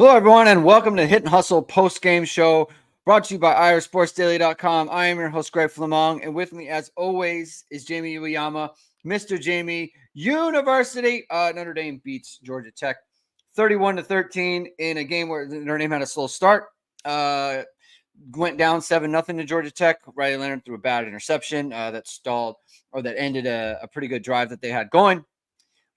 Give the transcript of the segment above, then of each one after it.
Hello, everyone, and welcome to Hit and Hustle Postgame Show, brought to you by IRSportsDaily.com. I am your host, Greg Flammang, and with me, as always, is Jamie Uyeyama, Mr. Jamie University. Notre Dame beats Georgia Tech 31-13 in a game where Notre Dame had a slow start. Went down 7-0 to Georgia Tech. Riley Leonard threw a bad interception that stalled or that ended a pretty good drive that they had going.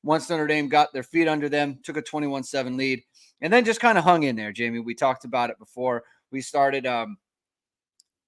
Once Notre Dame got their feet under them, took a 21-7 lead, and then just kind of hung in there, Jamie. We talked about it before we started.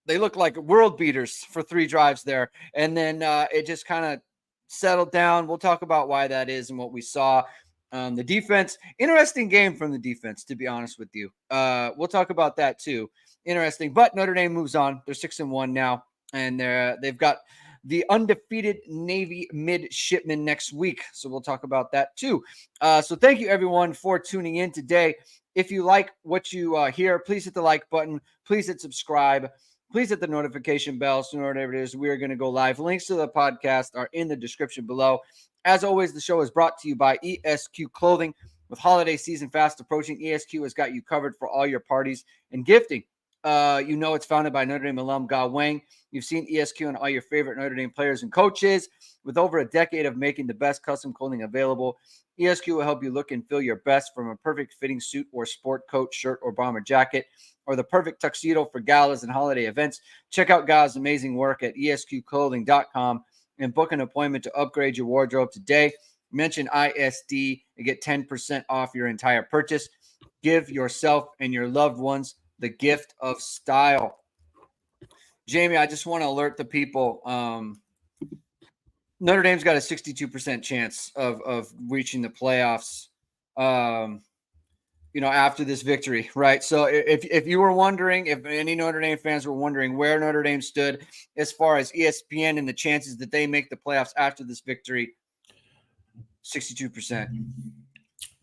They looked like world beaters for 3 drives there, and then it just kind of settled down. We'll talk about why that is and what we saw. The defense, interesting game from the defense, to be honest with you. We'll talk about that too. Interesting, but Notre Dame moves on. They're 6-1 now, and they've got the undefeated Navy midshipmen next week. So we'll talk about that too. So thank you everyone for tuning in today. If you like what you hear, please hit the like button. Please hit subscribe. Please hit the notification bell so whatever it is, we are going to go live. Links to the podcast are in the description below. As always, the show is brought to you by ESQ Clothing. With holiday season fast approaching, ESQ has got you covered for all your parties and gifting. It's founded by Notre Dame alum Ge Wang. You've seen ESQ and all your favorite Notre Dame players and coaches. With over a decade of making the best custom clothing available, ESQ will help you look and feel your best, from a perfect fitting suit or sport coat, shirt, or bomber jacket, or the perfect tuxedo for galas and holiday events. Check out Ge's amazing work at esqclothing.com and book an appointment to upgrade your wardrobe today. Mention ISD and get 10% off your entire purchase. Give yourself and your loved ones the gift of style. Jamie, I just want to alert the people. Notre Dame's got a 62% chance of reaching the playoffs, after this victory, right? So if you were wondering, if any Notre Dame fans were wondering where Notre Dame stood as far as ESPN and the chances that they make the playoffs after this victory, 62%.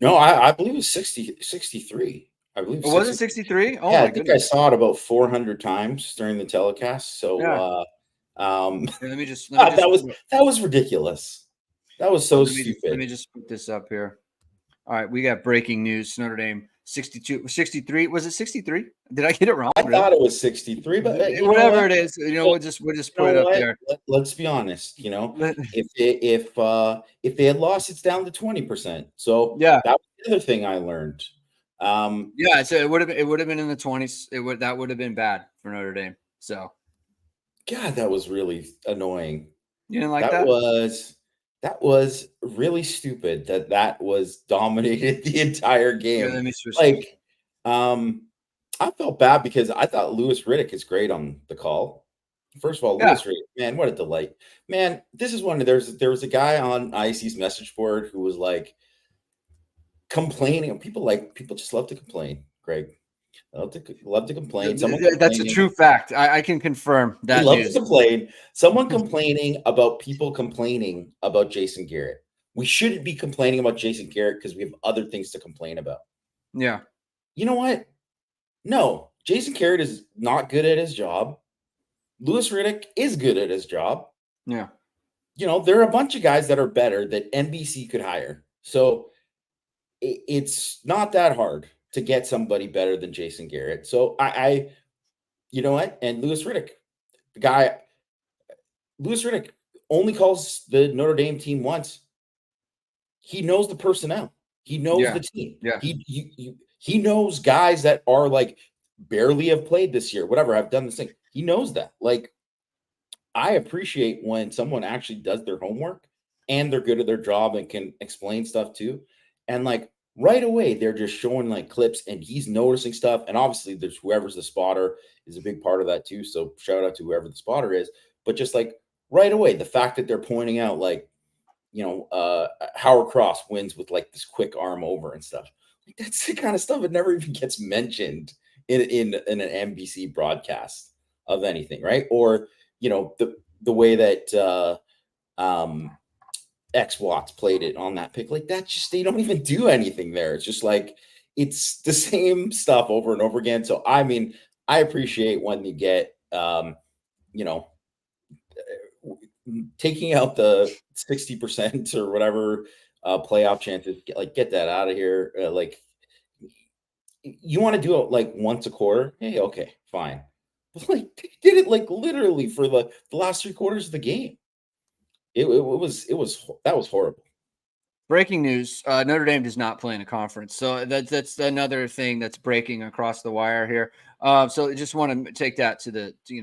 No, I believe it's 63. I believe Oh, was it 63? Oh, yeah, my I think goodness. I saw it about 400 times during the telecast. So Yeah. Let me just that was ridiculous. That was so stupid. Let me just put this up here. All right, we got breaking news. Notre Dame 63. Was it 63? Did I get it wrong? I thought it was 63, but whatever it is, we'll just put it up there. Let's be honest. If they had lost, it's down to 20%. So yeah, that was the other thing I learned. So it would have been in the 20s. That would have been bad for Notre Dame. So, God, that was really annoying. You didn't like that? That was really stupid. That was dominated the entire game. Yeah, let me switch. I felt bad because I thought Louis Riddick is great on the call. First of all, Louis Riddick, man, what a delight, man. This is one. There was a guy on IC's message board who was like complaining. People just love to complain, Greg. Love to complain. That's a true fact. I can confirm that. Love to complain. Someone complaining about people complaining about Jason Garrett. We shouldn't be complaining about Jason Garrett because we have other things to complain about. Yeah. You know what? No, Jason Garrett is not good at his job. Louis Riddick is good at his job. Yeah. There are a bunch of guys that are better that NBC could hire. So it's not that hard to get somebody better than Jason Garrett. So I you know what? And Louis Riddick only calls the Notre Dame team once. He knows the personnel. He knows the team. Yeah. He knows guys that are like barely have played this year, whatever, have done this thing. He knows that. Like, I appreciate when someone actually does their homework and they're good at their job and can explain stuff too. And like right away, they're just showing like clips and he's noticing stuff. And obviously there's whoever's the spotter is a big part of that too. So shout out to whoever the spotter is. But just like right away, the fact that they're pointing out like, Howard Cross wins with like this quick arm over and stuff. Like, that's the kind of stuff that never even gets mentioned in an NBC broadcast of anything, right? Or, the way that X Watts played it on that pick, like that, just they don't even do anything there. It's just like it's the same stuff over and over again. So I mean, I appreciate when you get taking out the 60% or whatever playoff chances, get that out of here. you want to do it like once a quarter. Hey, okay, fine. But like they did it like literally for the last 3 quarters of the game. That was horrible. Breaking news: Notre Dame does not play in a conference, so that's another thing that's breaking across the wire here. So I just want to take that to the to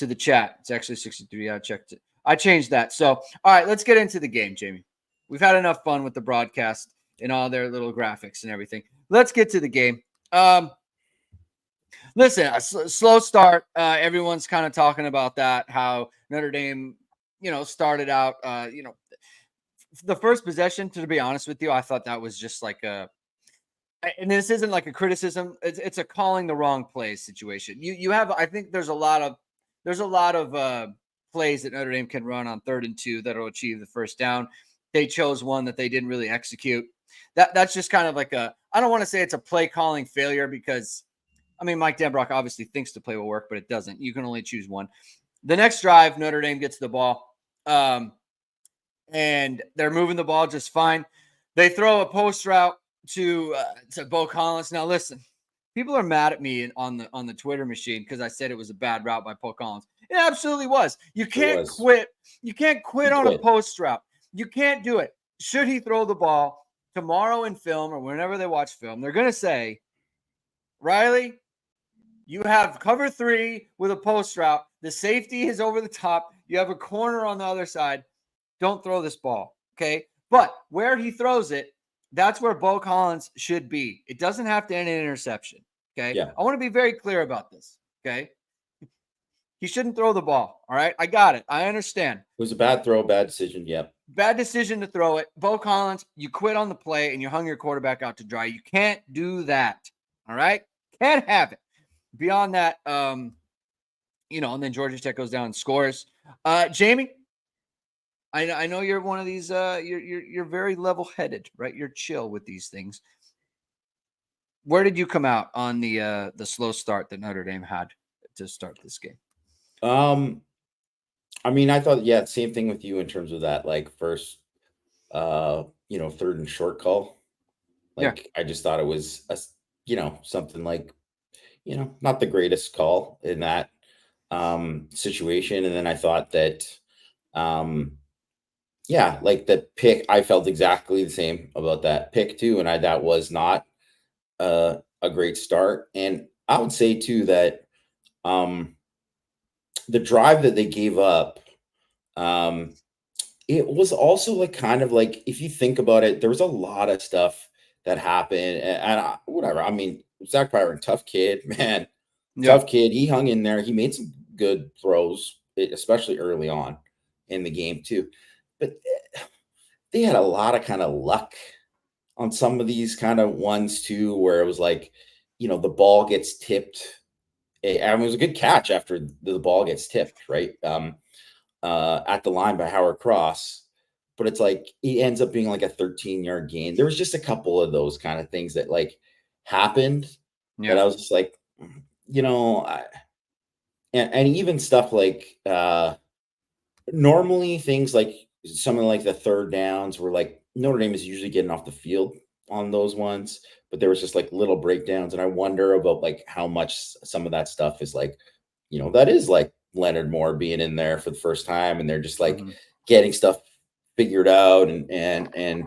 the chat. It's actually 63. I checked it. I changed that. So all right, let's get into the game, Jamie. We've had enough fun with the broadcast and all their little graphics and everything. Let's get to the game. Listen, a slow start. Everyone's kind of talking about that. How Notre Dame, started out. The first possession, to be honest with you, I thought that was just like and this isn't like a criticism. It's a calling the wrong plays situation. You have, I think there's a lot of plays that Notre Dame can run on 3rd and 2 that'll achieve the first down. They chose one that they didn't really execute. That's just kind of like I don't want to say it's a play calling failure because, I mean, Mike Denbrock obviously thinks the play will work, but it doesn't. You can only choose one. The next drive, Notre Dame gets the ball. And they're moving the ball just fine. They throw a post route to Bo Collins. Now, listen, people are mad at me on the Twitter machine because I said it was a bad route by Bo Collins. It absolutely was. You can't quit. You can't quit on a post route. You can't do it. Should he throw the ball tomorrow in film or whenever they watch film, they're going to say, Riley, you have cover 3 with a post route. The safety is over the top. You have a corner on the other side. Don't throw this ball, okay? But where he throws it, that's where Bo Collins should be. It doesn't have to end in an interception, okay? Yeah. I want to be very clear about this, okay? He shouldn't throw the ball, all right? I got it. I understand. It was a bad throw, bad decision, yep. Bad decision to throw it. Bo Collins, you quit on the play and you hung your quarterback out to dry. You can't do that, all right? Can't have it. Beyond that, and then Georgia Tech goes down and scores. Jamie, I know you're one of these. You're very level-headed, right? You're chill with these things. Where did you come out on the slow start that Notre Dame had to start this game? I mean, I thought, yeah, same thing with you in terms of that, like first, 3rd and short call. Like, yeah. I just thought it was something like, not the greatest call in that situation, and then I thought that. Like the pick, I felt exactly the same about that pick too. And that was not a great start. And I would say too that the drive that they gave up, it was also like kind of like, if you think about it, there was a lot of stuff that happened and whatever. I mean, Zach Byron, tough kid, man. Yeah. Tough kid. He hung in there. He made some good throws, especially early on in the game too. But they had a lot of kind of luck on some of these kind of ones too, where it was like, the ball gets tipped. I mean, it was a good catch after the ball gets tipped, right? At the line by Howard Cross. But it's like, it ends up being like a 13-yard gain. There was just a couple of those kind of things that like happened. Yeah. That I was just like, and even stuff like, normally things like something like the 3rd downs were like Notre Dame is usually getting off the field on those ones, but there was just like little breakdowns. And I wonder about like how much some of that stuff is like, that is like Leonard Moore being in there for the first time. And they're just like getting stuff figured out and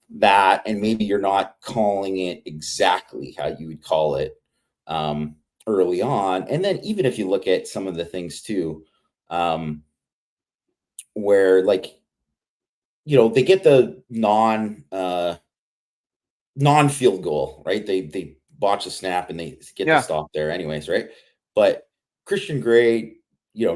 that, and maybe you're not calling it exactly how you would call it early on. And then even if you look at some of the things too, where like, they get the non-field goal, right? They botch the snap and they get the stop there anyways, right? But Christian Gray,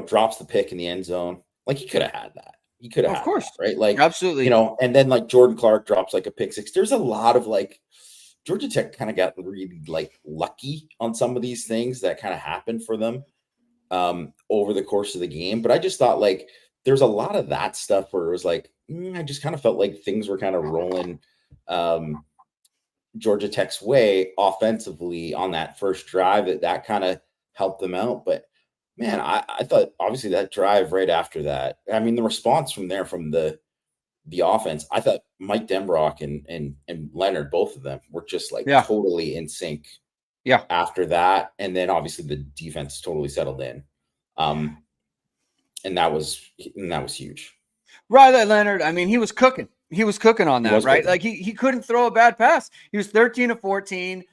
drops the pick in the end zone. Like, he could have had that. He could have had that, right? Like, absolutely. And then like Jordan Clark drops like a pick 6. There's a lot of like Georgia Tech kind of got really like lucky on some of these things that kind of happened for them over the course of the game. But I just thought like there's a lot of that stuff where it was like, I just kind of felt like things were kind of rolling Georgia Tech's way offensively on that first drive. That kind of helped them out. But man, I thought obviously that drive right after that, I mean, the response from there from the offense, I thought Mike Denbrock and Leonard, both of them were just like Yeah. totally in sync. Yeah. After that, and then obviously the defense totally settled in, and that was huge. Riley Leonard, I mean, he was cooking. He was cooking on that, right? Cooking. Like he couldn't throw a bad pass. He was 13 of 14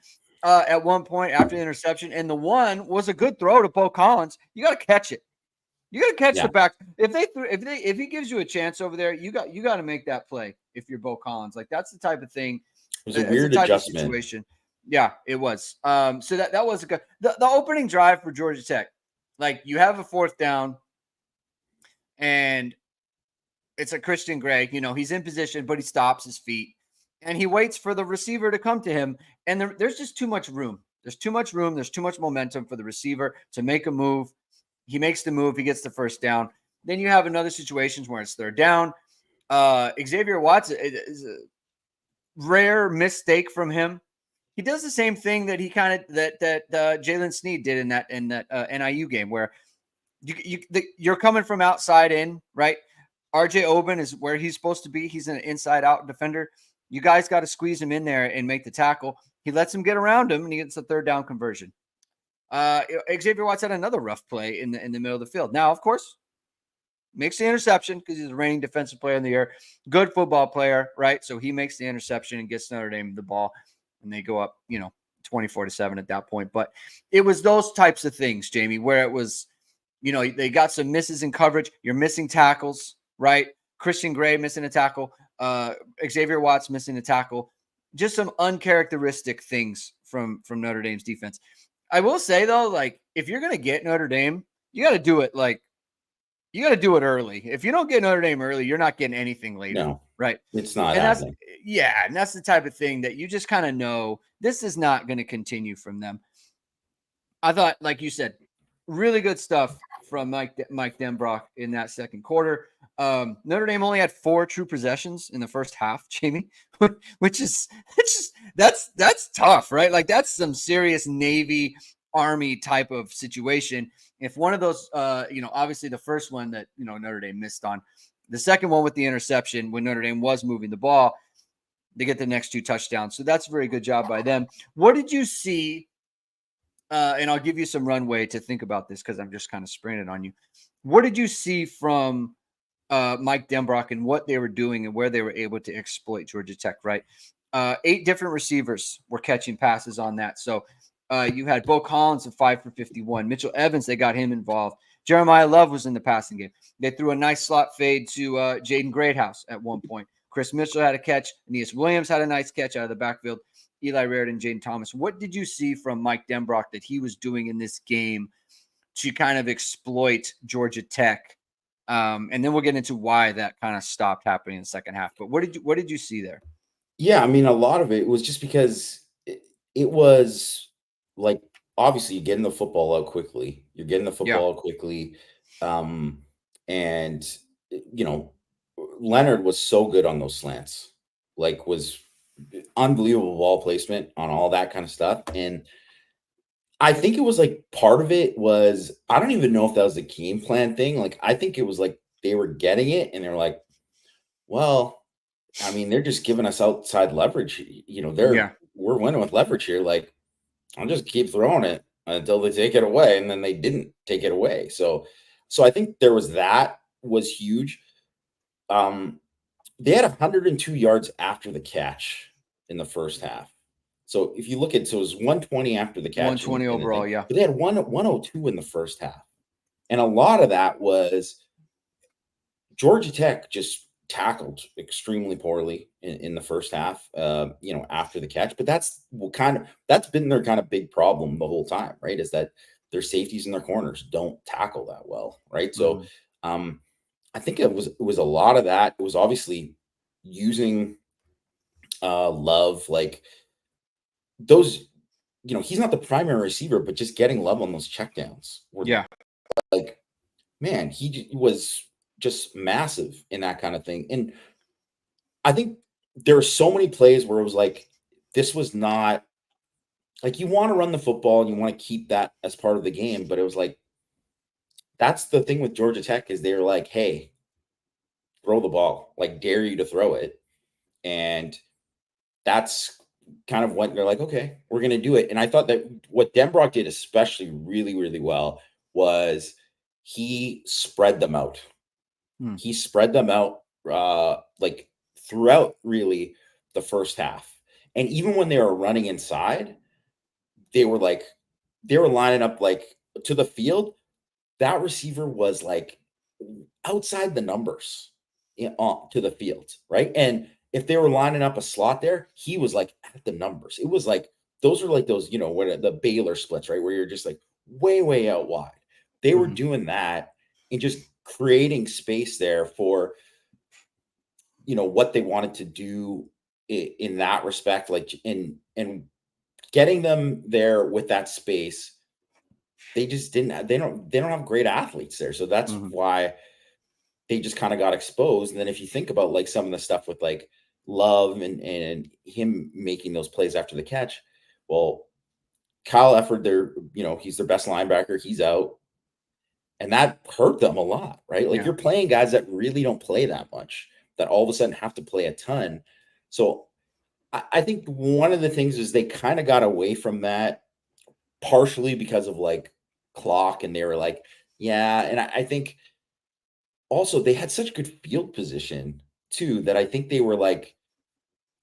at one point after the interception, and the one was a good throw to Bo Collins. You got to catch it. You got to catch the back. If he gives you a chance over there, you got to make that play. If you're Bo Collins, like that's the type of thing. It was a weird adjustment. Situation. Yeah, it was. So that was a good. The opening drive for Georgia Tech, like you have a 4th down, and it's a Christian Gray. You know, he's in position, but he stops his feet and he waits for the receiver to come to him. And there's just too much room. There's too much room. There's too much momentum for the receiver to make a move. He makes the move. He gets the 1st down. Then you have another situations where it's 3rd down. Xavier Watts is a rare mistake from him. He does the same thing that he kind of that Jalen Sneed did in that NIU game where you're coming from outside in, right? RJ Oben is where he's supposed to be. He's an inside-out defender. You guys got to squeeze him in there and make the tackle. He lets him get around him, and he gets the 3rd down conversion. Xavier Watts had another rough play in the middle of the field. Now, of course, makes the interception because he's the reigning defensive player in the year. Good football player, right? So he makes the interception and gets Notre Dame the ball, and they go up, 24-7 at that point. But it was those types of things, Jamie, where it was, they got some misses in coverage. You're missing tackles. Right, Christian Gray missing a tackle, Xavier Watts missing a tackle, just some uncharacteristic things from Notre Dame's defense. I will say though, like if you're gonna get Notre Dame, you got to do it early. If you don't get Notre Dame early, you're not getting anything later. No, right? It's not. And that's the type of thing that you just kind of know this is not going to continue from them. I thought, like you said, really good stuff from Mike Denbrock in that 2nd quarter. Notre Dame only had 4 true possessions in the first half, Jamie, which is that's tough, right? Like that's some serious Navy Army type of situation. If one of those, obviously the first one that Notre Dame missed on, the second one with the interception when Notre Dame was moving the ball, they get the next 2 touchdowns. So that's a very good job by them. What did you see? And I'll give you some runway to think about this because I'm just kind of spraying it on you. What did you see from Mike Denbrock and what they were doing and where they were able to exploit Georgia Tech, right? 8 different receivers were catching passes on that. So you had Bo Collins of 5 for 51. Mitchell Evans, they got him involved. Jeremiah Love was in the passing game. They threw a nice slot fade to Jaden Greathouse at one point. Chris Mitchell had a catch. Aeneas Williams had a nice catch out of the backfield. Eli Raridan, Jaden Thomas. What did you see from Mike Denbrock that he was doing in this game to kind of exploit Georgia Tech? And then we'll get into why that kind of stopped happening in the second half. But what did you see there? Yeah, I mean, a lot of it was just because it was like obviously you're getting the football out quickly. And Leonard was so good on those slants, like was unbelievable ball placement on all that kind of stuff. And I think it was like part of it was, I don't even know if that was a game plan thing. Like, I think it was like they were getting it and they're like, well, I mean, they're just giving us outside leverage. We're winning with leverage here. Like, I'll just keep throwing it until they take it away. And then they didn't take it away. So I think there was that was huge. They had 102 yards after the catch in the first half. So if you look at, so it was 120 after the catch. 120 overall, yeah. But they had 102 in the first half. And a lot of that was Georgia Tech just tackled extremely poorly in the first half, after the catch. But that's been their kind of big problem the whole time, right? Is that their safeties and their corners don't tackle that well, right? So I think it was a lot of that. It was obviously using Love, like those, he's not the primary receiver, but just getting Love on those checkdowns. Like, man, he was just massive in that kind of thing. And I think there were so many plays where it was like, this was not like, you want to run the football and you want to keep that as part of the game. But it was like, that's the thing with Georgia Tech is they're like, hey, throw the ball, like dare you to throw it. And that's kind of when they're like, okay, we're going to do it. And I thought that what Denbrock did especially really, really well was he spread them out. He spread them out like throughout really the first half. And even when they were running inside, they were lining up like to the field. That receiver was like outside the numbers to the field, right? And if they were lining up a slot there, he was like at the numbers. It was like those are like those, what the Baylor splits, right? Where you're just like way, way out wide. They were doing that and just creating space there for what they wanted to do in that respect, like and getting them there with that space. They just didn't. They don't have great athletes there, so that's why they just kind of got exposed. And then if you think about like some of the stuff with like Love and him making those plays after the catch, well, Kyle Efford, he's their best linebacker. He's out, and that hurt them a lot, right? Like you're playing guys that really don't play that much, that all of a sudden have to play a ton. So I think one of the things is they kind of got away from that partially because of like clock, and they were like, yeah. And I think also they had such good field position too, that I think they were like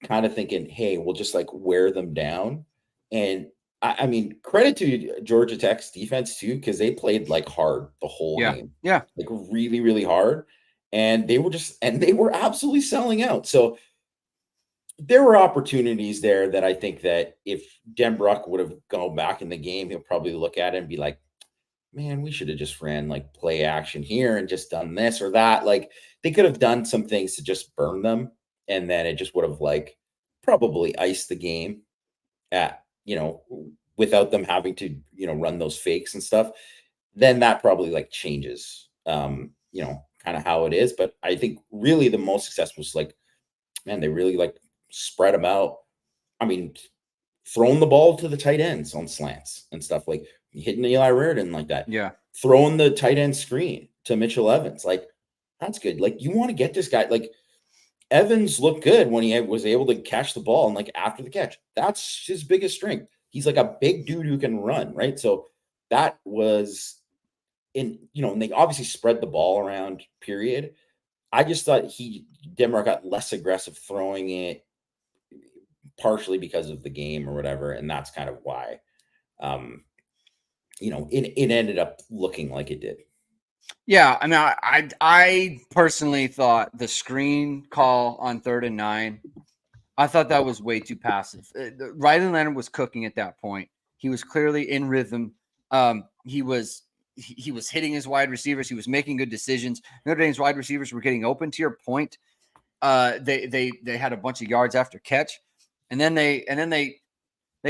kind of thinking, hey, we'll just like wear them down. And I mean, credit to Georgia Tech's defense too, because they played like hard the whole game. Yeah. Like really, really hard. And they were absolutely selling out. So there were opportunities there that I think that if Denbrock would have gone back in the game, he'll probably look at it and be like, man, we should have just ran like play action here and just done this or that. Like they could have done some things to just burn them. And then it just would have like probably iced the game without them having to, run those fakes and stuff. Then that probably like changes, kind of how it is. But I think really the most success was like, man, they really like spread them out. I mean, throwing the ball to the tight ends on slants and stuff, like hitting Eli Reardon like that. Yeah. Throwing the tight end screen to Mitchell Evans. Like, that's good. Like, you want to get this guy. Like, Evans looked good when he was able to catch the ball and like after the catch. That's his biggest strength. He's like a big dude who can run, right? So that was and they obviously spread the ball around, period. I just thought Denmark got less aggressive throwing it, partially because of the game or whatever, and that's kind of why it ended up looking like it did. Yeah, I mean, I personally thought the screen call on 3rd and 9, I thought that was way too passive. Riley Leonard was cooking at that point. He was clearly in rhythm. He was hitting his wide receivers. He was making good decisions. Notre Dame's wide receivers were getting open. To your point, they had a bunch of yards after catch, and then they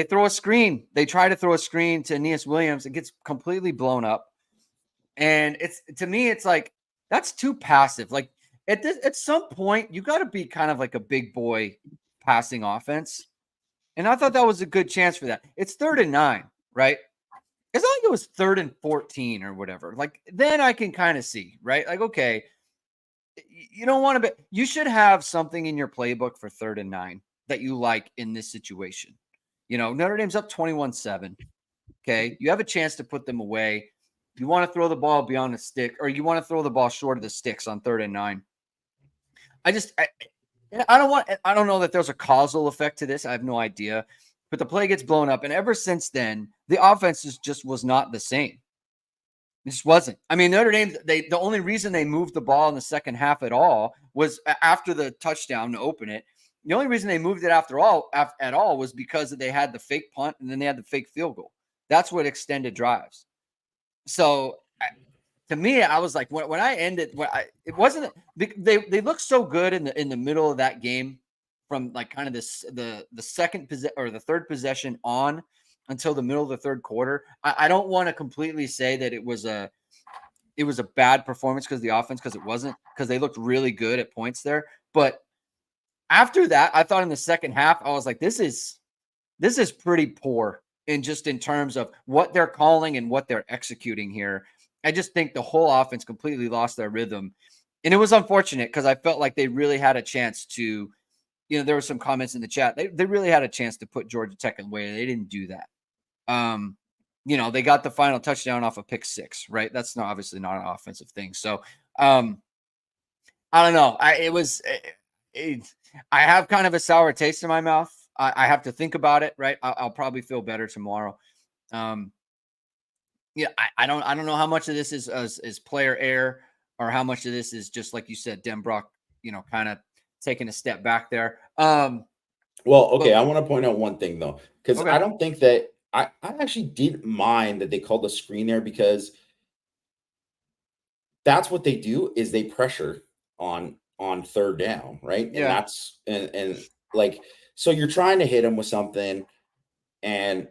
throw a screen. They try to throw a screen to Aeneas Williams. It gets completely blown up. And to me, it's like, that's too passive. Like at some point, you got to be kind of like a big boy passing offense. And I thought that was a good chance for that. It's 3rd and 9, right? It's not like it was 3rd and 14 or whatever. Like then I can kind of see, right? Like, okay, you don't want to you should have something in your playbook for 3rd and 9 that you like in this situation. Notre Dame's up 21-7. Okay. You have a chance to put them away. You want to throw the ball beyond the stick, or you want to throw the ball short of the sticks on 3rd and 9. I don't know that there's a causal effect to this. I have no idea, but the play gets blown up. And ever since then, the offense just was not the same. It just wasn't. I mean, Notre Dame, the only reason they moved the ball in the second half at all was after the touchdown to open it. The only reason they moved it at all was because they had the fake punt and then they had the fake field goal. That's what extended drives. So to me, I was like, when I ended, it wasn't. They looked so good in the middle of that game, from like kind of the second or the third possession on until the middle of the third quarter. I don't want to completely say that it was a bad performance because the offense, because it wasn't, because they looked really good at points there. But after that, I thought in the second half, I was like, this is pretty poor in terms of what they're calling and what they're executing here. I just think the whole offense completely lost their rhythm. And it was unfortunate because I felt like they really had a chance to, there were some comments in the chat. They really had a chance to put Georgia Tech away. They didn't do that. They got the final touchdown off a pick six, right? That's obviously not an offensive thing. So, I don't know. I have kind of a sour taste in my mouth. I have to think about it, right? I'll probably feel better tomorrow. I don't know how much of this is player error or how much of this is just like you said, Denbrock, kind of taking a step back there. Well, okay, I want to point out one thing though, because I don't think that I actually didn't mind that they called the screen there, because that's what they do is they pressure on third down, right? Yeah. And that's and like, so you're trying to hit them with something, and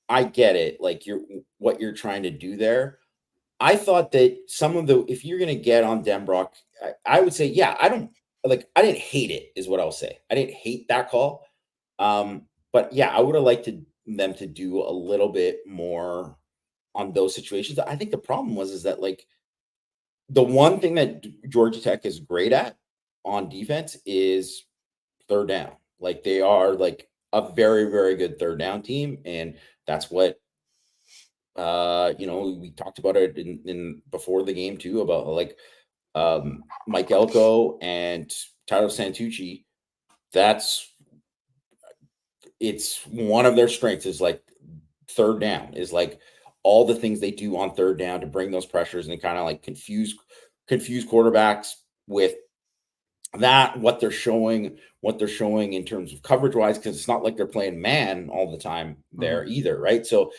I get it, like what you're trying to do there. I thought that if you're gonna get on Denbrock, I would say, yeah, I didn't hate it, is what I'll say. I didn't hate that call. But yeah, I would have liked them to do a little bit more on those situations. I think the problem is that, like, the one thing that Georgia Tech is great at on defense is third down. Like, they are like a very, very good third down team, and that's what we talked about it in before the game too, about like Mike Elko and Tyler Santucci. It's one of their strengths, is like third down, is like all the things they do on third down to bring those pressures and kind of like confuse quarterbacks with that, what they're showing in terms of coverage wise, because it's not like they're playing man all the time there either, right? So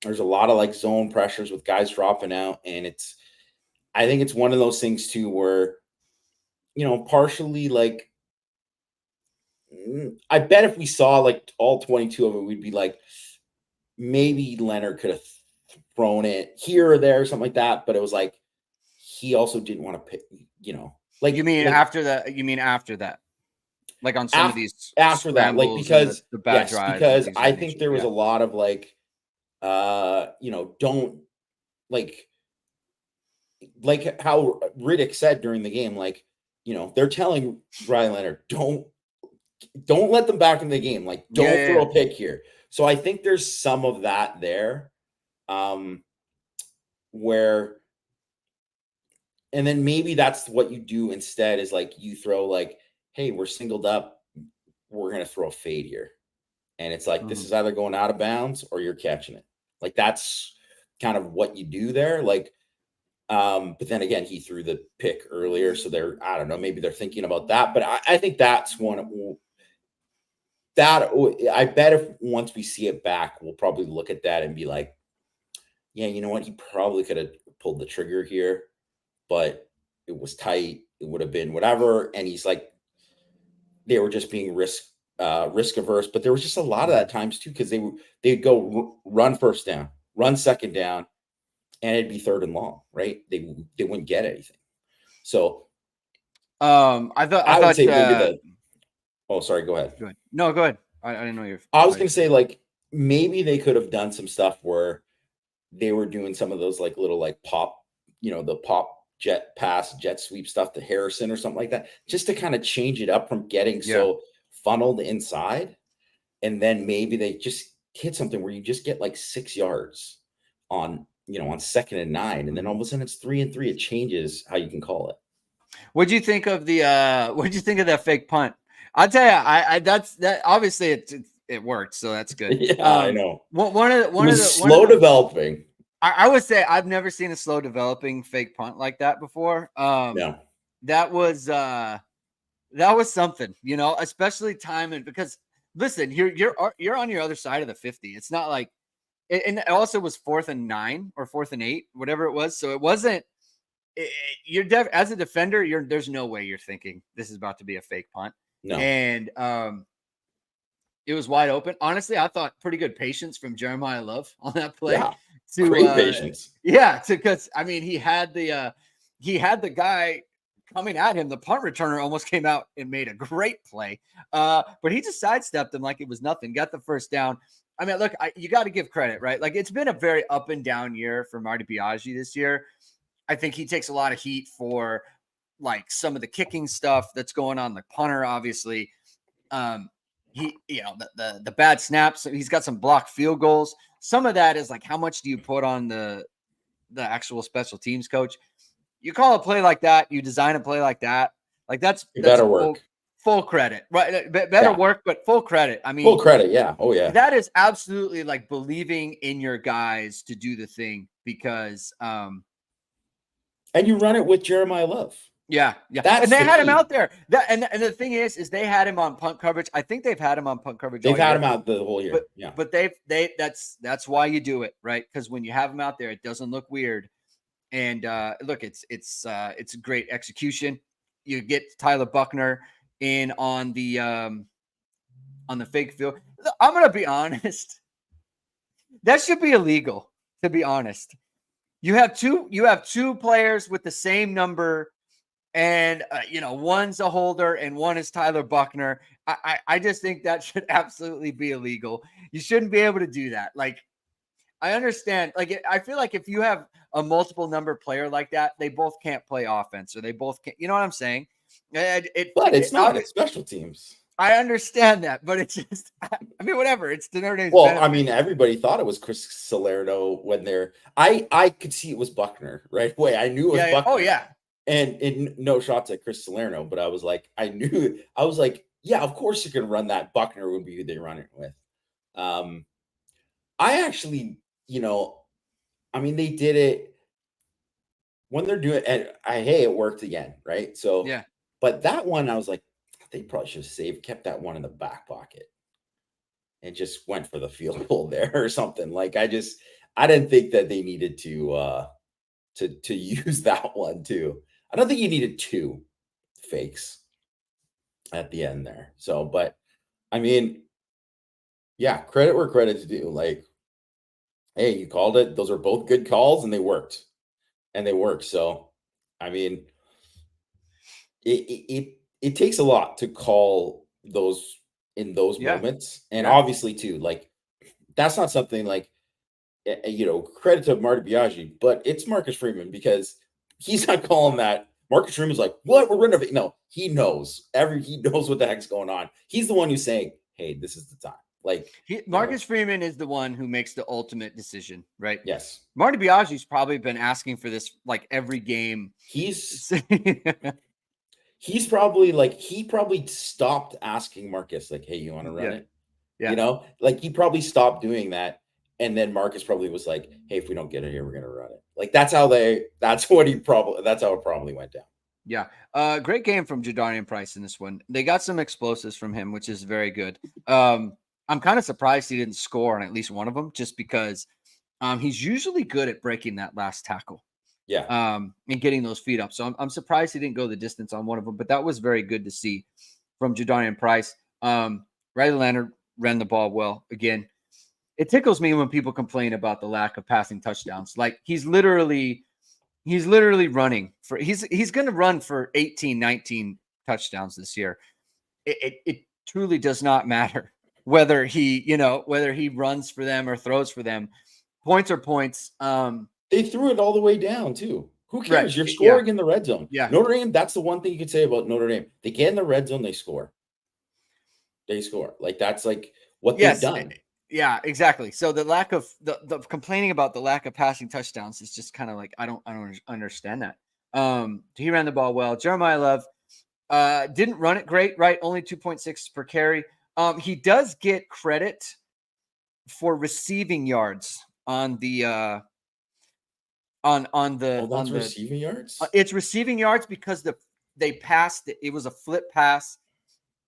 there's a lot of like zone pressures with guys dropping out, and I think it's one of those things too where, partially, like, I bet if we saw like all 22 of it, we'd be like, maybe Leonard could have thrown it here or there or something like that. But it was like, he also didn't want to pick, like, you mean after that, like on some of these after that, like, because the bad drives, because I think there was a lot of like, don't like how Riddick said during the game, like, they're telling Ryan Leonard, don't let them back in the game. Like, don't throw a pick here. So I think there's some of that there, where, and then maybe that's what you do instead, is like you throw like, hey, we're singled up, we're going to throw a fade here. And it's like, this is either going out of bounds or you're catching it. Like, that's kind of what you do there. Like, but then again, he threw the pick earlier. So I don't know, maybe they're thinking about that. But I think that's one that I bet if once we see it back, we'll probably look at that and be like, yeah, you know what? He probably could have pulled the trigger here, but it was tight. It would have been whatever. And he's like, they were just being risk averse. But there was just a lot of that times too, because they'd go run first down, run second down, and it'd be third and long, right? They wouldn't get anything. So I would say maybe oh, sorry, go ahead. Go ahead. No, go ahead. I didn't know I was going to say, like, maybe they could have done some stuff where they were doing some of those like little like pop, the pop jet pass, jet sweep stuff to Harrison or something like that, just to kind of change it up from getting so funneled inside. And then maybe they just hit something where you just get like 6 yards on 2nd and 9. And then all of a sudden it's 3 and 3. It changes how you can call it. What'd you think of that fake punt? I'll tell you, that obviously it worked, so that's good. Yeah, I know. One of the slow developing. I would say I've never seen a slow developing fake punt like that before. Yeah, that was something, especially timing, because listen, you're on your other side of the 50. It's not like, and it also was 4th and 9 or 4th and 8, whatever it was. So it wasn't. As a defender, there's no way you're thinking this is about to be a fake punt. No. And it was wide open. Honestly, I thought pretty good patience from Jeremiah Love on that play. Yeah, great patience. Yeah, because I mean, he had the guy coming at him. The punt returner almost came out and made a great play, but he just sidestepped him like it was nothing. Got the first down. I mean, look, you got to give credit, right? Like, it's been a very up and down year for Marty Biaggi this year. I think he takes a lot of heat for like some of the kicking stuff that's going on, the punter, obviously. He, the bad snaps. He's got some blocked field goals. Some of that is like, how much do you put on the actual special teams coach? You call a play like that, you design a play like that. Like that's better work. Full credit, right? Better work, but full credit. I mean, full credit. Yeah. Oh yeah. That is absolutely like believing in your guys to do the thing because, and you run it with Jeremiah Love. Yeah. And they had him out there. And the thing is they had him on punt coverage. I think they've had him on punt coverage. They've had him out the whole year. But that's why you do it, right? Because when you have him out there, it doesn't look weird. And look, it's great execution. You get Tyler Buckner in on the fake field. I'm gonna be honest. That should be illegal, to be honest. You have two players with the same number, and one's a holder and one is Tyler Buckner. I just think that should absolutely be illegal. You shouldn't be able to do that. Like, I understand. Like, I feel like if you have a multiple number player like that, they both can't play offense, or they both can't. You know what I'm saying? But it's not special teams. I understand that, but it's just, I mean, whatever. It's the Notre Dame. Well, benefit. I mean, everybody thought it was Chris Salerno when I could see it was Buckner right away. I knew it was Buckner. Oh, yeah. And no shots at Chris Salerno, but I was like, yeah, of course you can run that. Buckner would be who they run it with. I actually, I mean, they did it when they're doing it, and it worked again, right? So, yeah. But that one, I was like, they probably should have kept that one in the back pocket and just went for the field goal there or something. Like, I didn't think that they needed to use that one too. I don't think you needed two fakes at the end there. So, but I mean, yeah, credit where credit's due. Like, hey, you called it. Those are both good calls, and they worked. So, I mean, it takes a lot to call those in those moments, and obviously too, like, that's not something like, credit to Marty Biaggi, but it's Marcus Freeman, because he's not calling that. Marcus Freeman's like, what? We're renovating. No, he knows what the heck's going on. He's the one who's saying, hey, this is the time. Like, Marcus Freeman is the one who makes the ultimate decision, right? Yes. Marty Biaggi's probably been asking for this like every game. He's probably like, he probably stopped asking Marcus, like, hey, you want to run it? Yeah. Like, he probably stopped doing that. And then Marcus probably was like, hey, if we don't get it here, we're going to run it. Like, that's how it probably went down. Yeah. Great game from Jadarian Price in this one. They got some explosives from him, which is very good. I'm kind of surprised he didn't score on at least one of them, just because he's usually good at breaking that last tackle. Yeah. And getting those feet up. So I'm surprised he didn't go the distance on one of them, but that was very good to see from Jadarian Price. Riley Leonard ran the ball well. Again, it tickles me when people complain about the lack of passing touchdowns. Like, he's literally running for, he's going to run for 18, 19 touchdowns this year. It truly does not matter whether he runs for them or throws for them. Points are points. They threw it all the way down too. Who cares? Right. You're scoring in the red zone. Yeah. Notre Dame, that's the one thing you could say about Notre Dame. They get in the red zone, they score. Like, that's like what they've done. Yeah, exactly. So the lack of the complaining about the lack of passing touchdowns is just kind of like, I don't understand that. He ran the ball well. Jeremiah Love didn't run it great, right? Only 2.6 per carry. He does get credit for receiving yards on the receiving yards. It's receiving yards because they passed it. It was a flip pass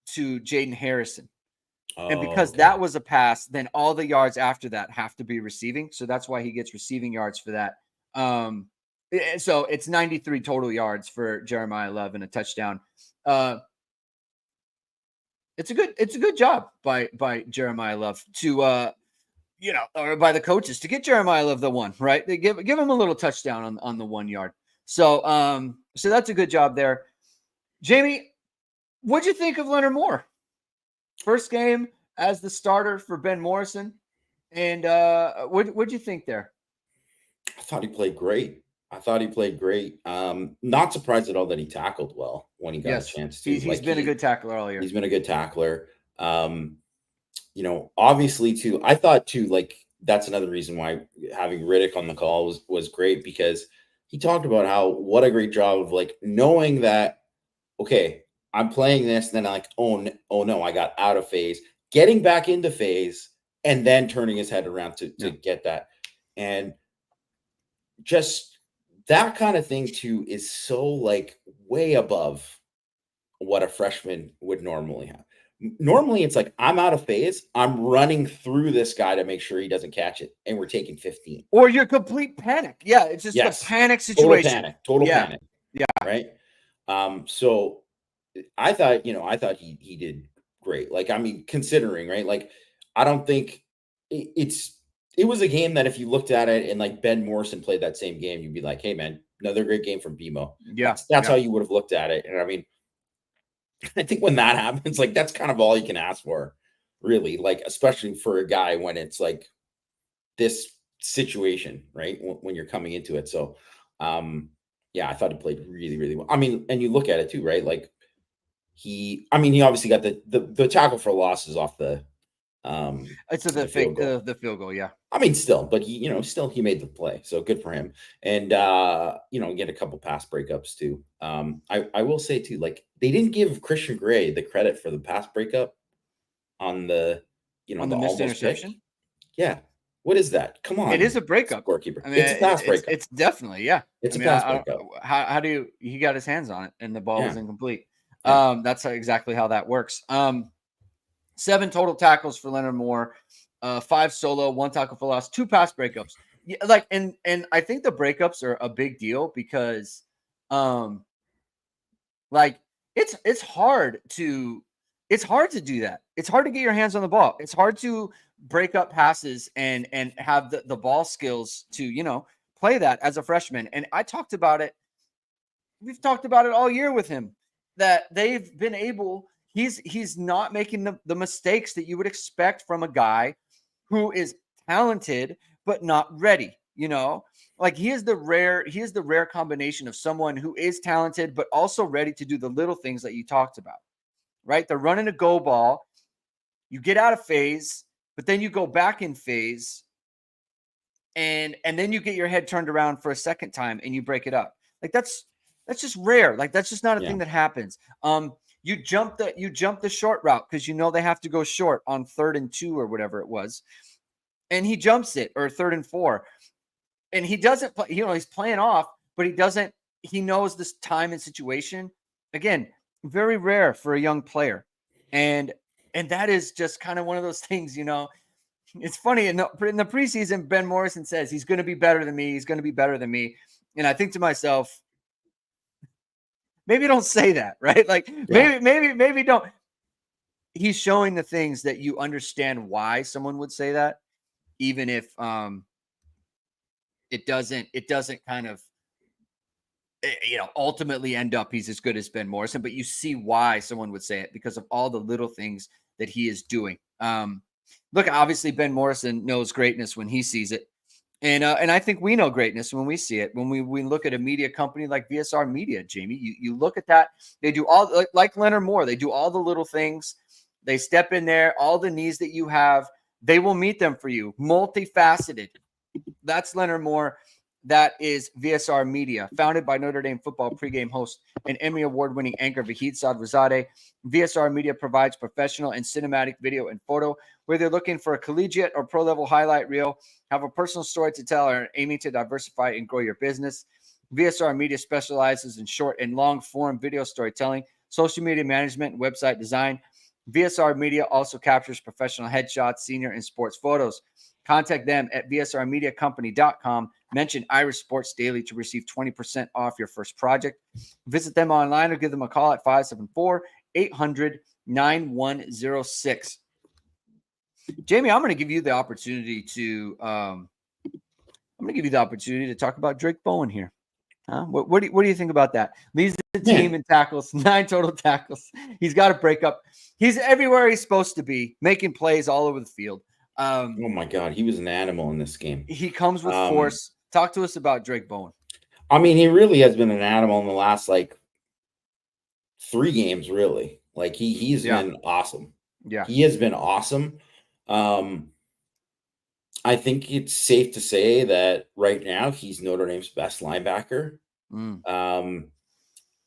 to Jaden Harrison. And because that was a pass, then all the yards after that have to be receiving. So that's why he gets receiving yards for that. So it's 93 total yards for Jeremiah Love and a touchdown. It's a good job by Jeremiah Love to or by the coaches to get Jeremiah Love the one, right? They give him a little touchdown on the 1 yard. So so that's a good job there. Jamie, what'd you think of Leonard Moore? First game as the starter for Ben Morrison. And what'd you think there? I thought he played great. I thought he played great. Not surprised at all that he tackled well when he got a Yes, chance to. he's been a good tackler all year. He's been a good tackler. Obviously too, I thought too, like that's another reason why having Riddick on the call was great, because he talked about what a great job of like knowing that, okay, I'm playing this, and then I'm like, oh no, I got out of phase, getting back into phase, and then turning his head around to get that. And just that kind of thing too is so like way above what a freshman would normally have. Normally it's like, I'm out of phase, I'm running through this guy to make sure he doesn't catch it, and we're taking 15. Or you're complete panic. Yeah, it's just a panic situation. Total panic. Yeah. Right. So I thought he did great. Like, I mean, considering, right? Like, I don't think it was a game that if you looked at it and like Ben Morrison played that same game, you'd be like, hey man, another great game from BMO. Yeah. That's how you would have looked at it. And I mean, I think when that happens, like that's kind of all you can ask for, really. Like, especially for a guy when it's like this situation, right? When you're coming into it. So, I thought he played really, really well. I mean, and you look at it too, right? Like he obviously got the tackle for losses off the it's the field goal. Yeah. I mean, still, but he made the play, so good for him. And get a couple pass breakups too. I will say too, like they didn't give Christian Gray the credit for the pass breakup on the on the missed interception. Pick. Yeah, what is that? Come on, it is a breakup. Scorekeeper. I mean, it's a pass breakup. It's definitely It's a pass breakup. How do you? He got his hands on it, and the ball was incomplete. Yeah. That's exactly how that works. 7 total tackles for Leonard Moore. 5 solo, 1 tackle for loss, 2 pass breakups. Yeah, like and I think the breakups are a big deal because like it's hard to do that. It's hard to get your hands on the ball. It's hard to break up passes and have the ball skills to, play that as a freshman. And I talked about it. We've talked about it all year with him, that they've been able, he's not making the mistakes that you would expect from a guy who is talented but not ready. Like he is the rare combination of someone who is talented but also ready to do the little things that you talked about, right? They're running a go ball, you get out of phase, but then you go back in phase, and then you get your head turned around for a second time and you break it up. Like that's just rare. Like that's just not a thing that happens. You jump the short route because they have to go short on 3rd and 2 or whatever it was, and he jumps it, or 3rd and 4, and he doesn't play. He's playing off, but he doesn't. He knows this time and situation. Again, very rare for a young player, and that is just kind of one of those things. It's funny in the preseason, Ben Morrison says he's going to be better than me. He's going to be better than me, and I think to myself, maybe don't say that, right? Like maybe don't. He's showing the things that you understand why someone would say that, even if it doesn't kind of ultimately end up he's as good as Ben Morrison, but you see why someone would say it because of all the little things that he is doing. Look, obviously Ben Morrison knows greatness when he sees it. And I think we know greatness when we see it. When we look at a media company like VSR Media, Jamie, you look at that. They do all like Leonard Moore. They do all the little things. They step in there. All the needs that you have, they will meet them for you. Multifaceted. That's Leonard Moore. That is VSR Media, founded by Notre Dame Football pregame host and Emmy award-winning anchor Vahid Sadrazadeh. VSR Media provides professional and cinematic video and photo. Whether you're looking for a collegiate or pro-level highlight reel, have a personal story to tell, or aiming to diversify and grow your business, VSR Media specializes in short and long-form video storytelling, social media management, and website design. VSR Media also captures professional headshots, senior, and sports photos. Contact them at vsrmediacompany.com. Mention Irish Sports Daily to receive 20% off your first project. Visit them online or give them a call at 574-800-9106. Jamie, I'm going to give you the opportunity to talk about Drake Bowen here. Huh? What do you think about that? Leads the team in tackles, 9 total tackles. He's got a breakup. He's everywhere he's supposed to be, making plays all over the field. Oh my God, he was an animal in this game. He comes with force. Talk to us about Drake Bowen. I mean, he really has been an animal in the last like 3 games, really. Like he's Yeah. been awesome. Yeah. He has been awesome. Um, I think it's safe to say that right now he's Notre Dame's best linebacker. Mm. Um,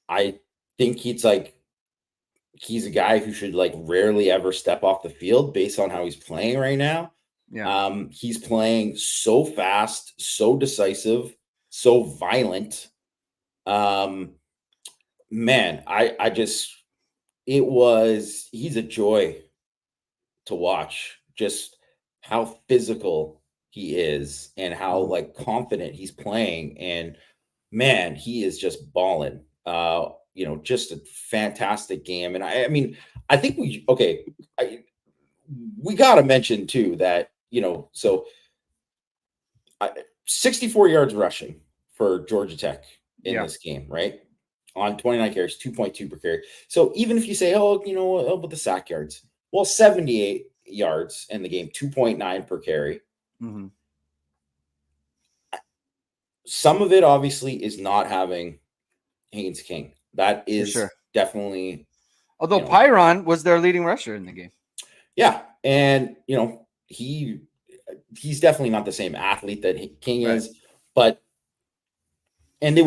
I think he's a guy who should like rarely ever step off the field based on how he's playing right now. Yeah. He's playing so fast, so decisive, so violent. Um, man, I just he's a joy to watch. Just how physical he is and how Mhm. like confident he's playing. And man, he is just balling. Just a fantastic game. And I mean, I think we got to mention too that, so 64 yards rushing for Georgia Tech in Yeah. this game, right? On 29 carries, 2.2 per carry. So even if you say, oh, with the sack yards, well, 78 yards in the game, 2.9 per carry. Hmm. Some of it obviously is not having Haynes King. That For is sure. definitely, Although Pyron was their leading rusher in the game. yeah. And, he's definitely not the same athlete that King Right. is, but they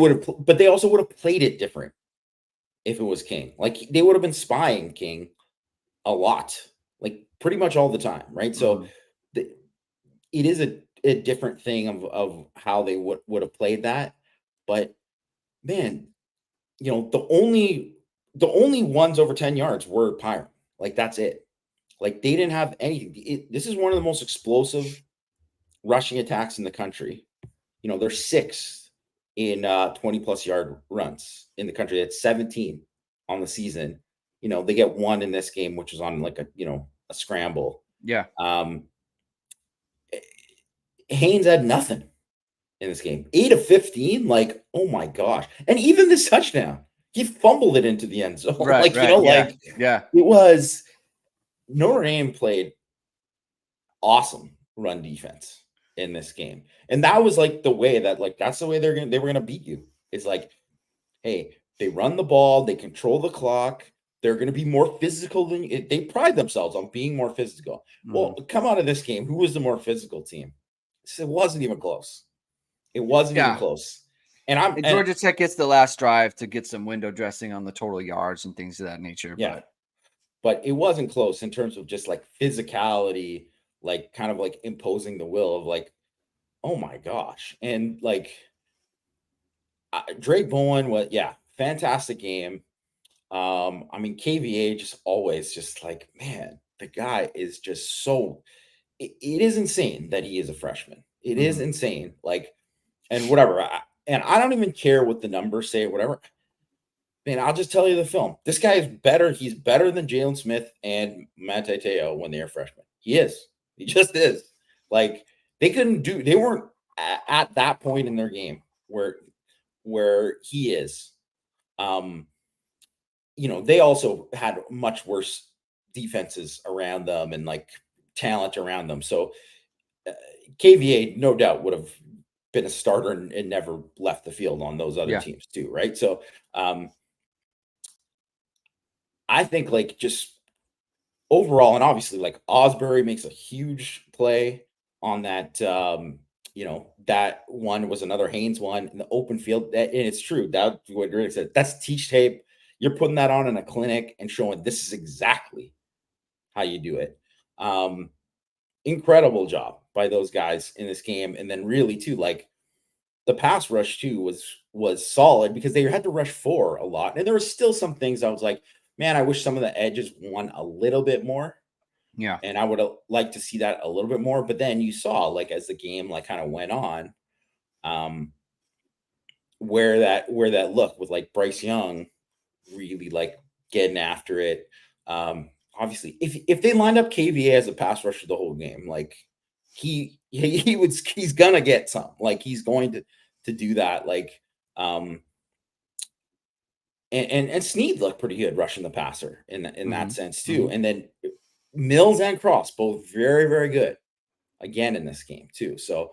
also would have played it different if it was King. Like they would have been spying King a lot, like pretty much all the time, right? So Mhm. the, it is a different thing of how they would have played that. But man, the only ones over 10 yards were Pyron. Like that's it. Like they didn't have anything. This is one of the most explosive rushing attacks in the country. They're sixth in 20 plus yard runs in the country. It's 17 on the season. They get one in this game, which is on like a scramble. Yeah. Um, Haynes had nothing in this game. 8 of 15, like, oh my gosh. And even this touchdown, he fumbled it into the end zone. Right. Like, Right. Yeah. like Yeah. it was Notre Dame played awesome run defense in this game. And that was like the way that like that's the way they were gonna beat you. It's like, hey, they run the ball, they control the clock, they're gonna be more physical they pride themselves on being more physical. Well, Mhm. come out of this game, who was the more physical team? It wasn't even close. It wasn't even Yeah. close. And I'm And and Georgia Tech gets the last drive to get some window dressing on the total yards and things of that nature. yeah, But but it wasn't close in terms of just like physicality, like kind of like imposing the will of like, oh my gosh. And like Drake Bowen was, yeah, fantastic game. I mean, KVA just always just like, man, the guy is just so it is insane that he is a freshman. It is mhm. insane. Like, and whatever. And I don't even care what the numbers say, whatever. Man, I'll just tell you the film. This guy is better. He's better than Jalen Smith and Manti Te'o when they are freshmen. He is. He just is. Like they weren't at that point in their game where he is. Um, they also had much worse defenses around them and like talent around them. So uh, KVA, no doubt, would have been a starter and never left the field on those other Yeah. teams too, right? So um, I think like just overall, and obviously like Osbury makes a huge play on that. That one was another Haynes one in the open field. And it's true. That what Rick said. That's teach tape. You're putting that on in a clinic and showing this is exactly how you do it. Um, Incredible job by those guys in this game. And then really too, like the pass rush too was solid because they had to rush 4 a lot. And there were still some things I was like, man, I wish some of the edges won a little bit more. Yeah. And I would have liked to see that a little bit more. But then you saw like as the game like kind of went on, um, where that look with like Bryce Young really like getting after it. Obviously, if they lined up KVA as a pass rusher the whole game, like he's gonna get some. Like he's going to do that. Like and Snead looked pretty good rushing the passer in that Mhm. sense too. Mhm. And then Mills and Cross both very very good again in this game too. So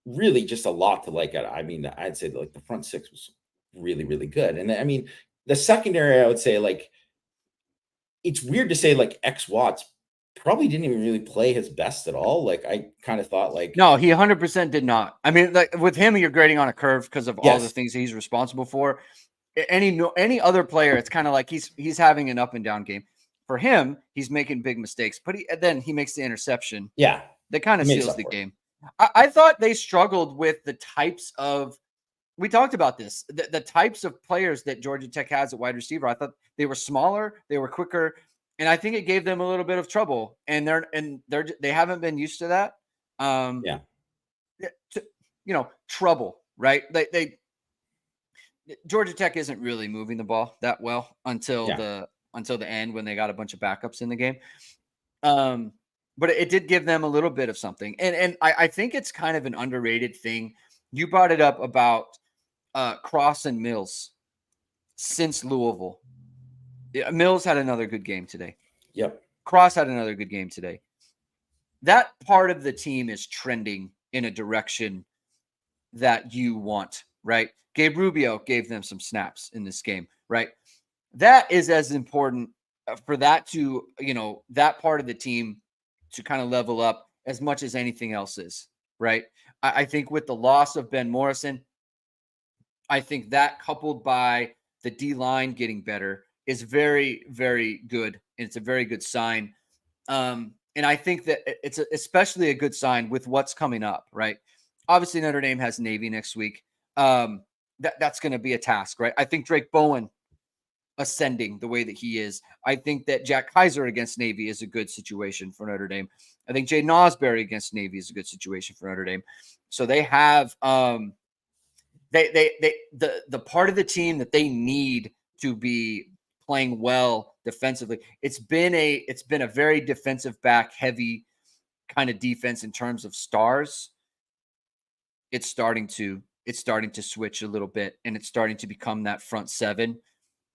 really just a lot to like. I mean, I'd say like the front six was really, really good. And I mean, the secondary, I would say like it's weird to say like X Watts probably didn't even really play his best at all. Like I kind of thought like, No, he 100% did not. I mean, like with him, you're grading on a curve because of all the yes, things he's responsible for. Any other player, it's kind of like he's having an up and down game. For him, he's making big mistakes, but then he makes the interception yeah, that kind he of makes seals up the for it. game. I thought they struggled with the types of. We talked about this. The types of players that Georgia Tech has at wide receiver. I thought they were smaller, they were quicker, and I think it gave them a little bit of trouble. And they haven't been used to that. Um, Yeah, trouble, right? They Georgia Tech isn't really moving the ball that well until yeah, the end when they got a bunch of backups in the game. Um, but it did give them a little bit of something, and I think it's kind of an underrated thing. You brought it up about Cross and Mills since Louisville. Yeah, Mills had another good game today. yep, Cross had another good game today. That part of the team is trending in a direction that you want, right? Gabe Rubio gave them some snaps in this game, right? That is as important for that to, that part of the team to kind of level up as much as anything else is, right? I think with the loss of Ben Morrison, I think that coupled by the D line getting better is very, very good. And it's a very good sign. And I think that it's especially a good sign with what's coming up, right? Obviously, Notre Dame has Navy next week. That's going to be a task, right? I think Drake Bowen ascending the way that he is. I think that Jack Kaiser against Navy is a good situation for Notre Dame. I think Jay Nosberry against Navy is a good situation for Notre Dame. So they have the part of the team that they need to be playing well defensively. It's been a very defensive back heavy kind of defense in terms of stars. It's starting to switch a little bit, and it's starting to become that front seven,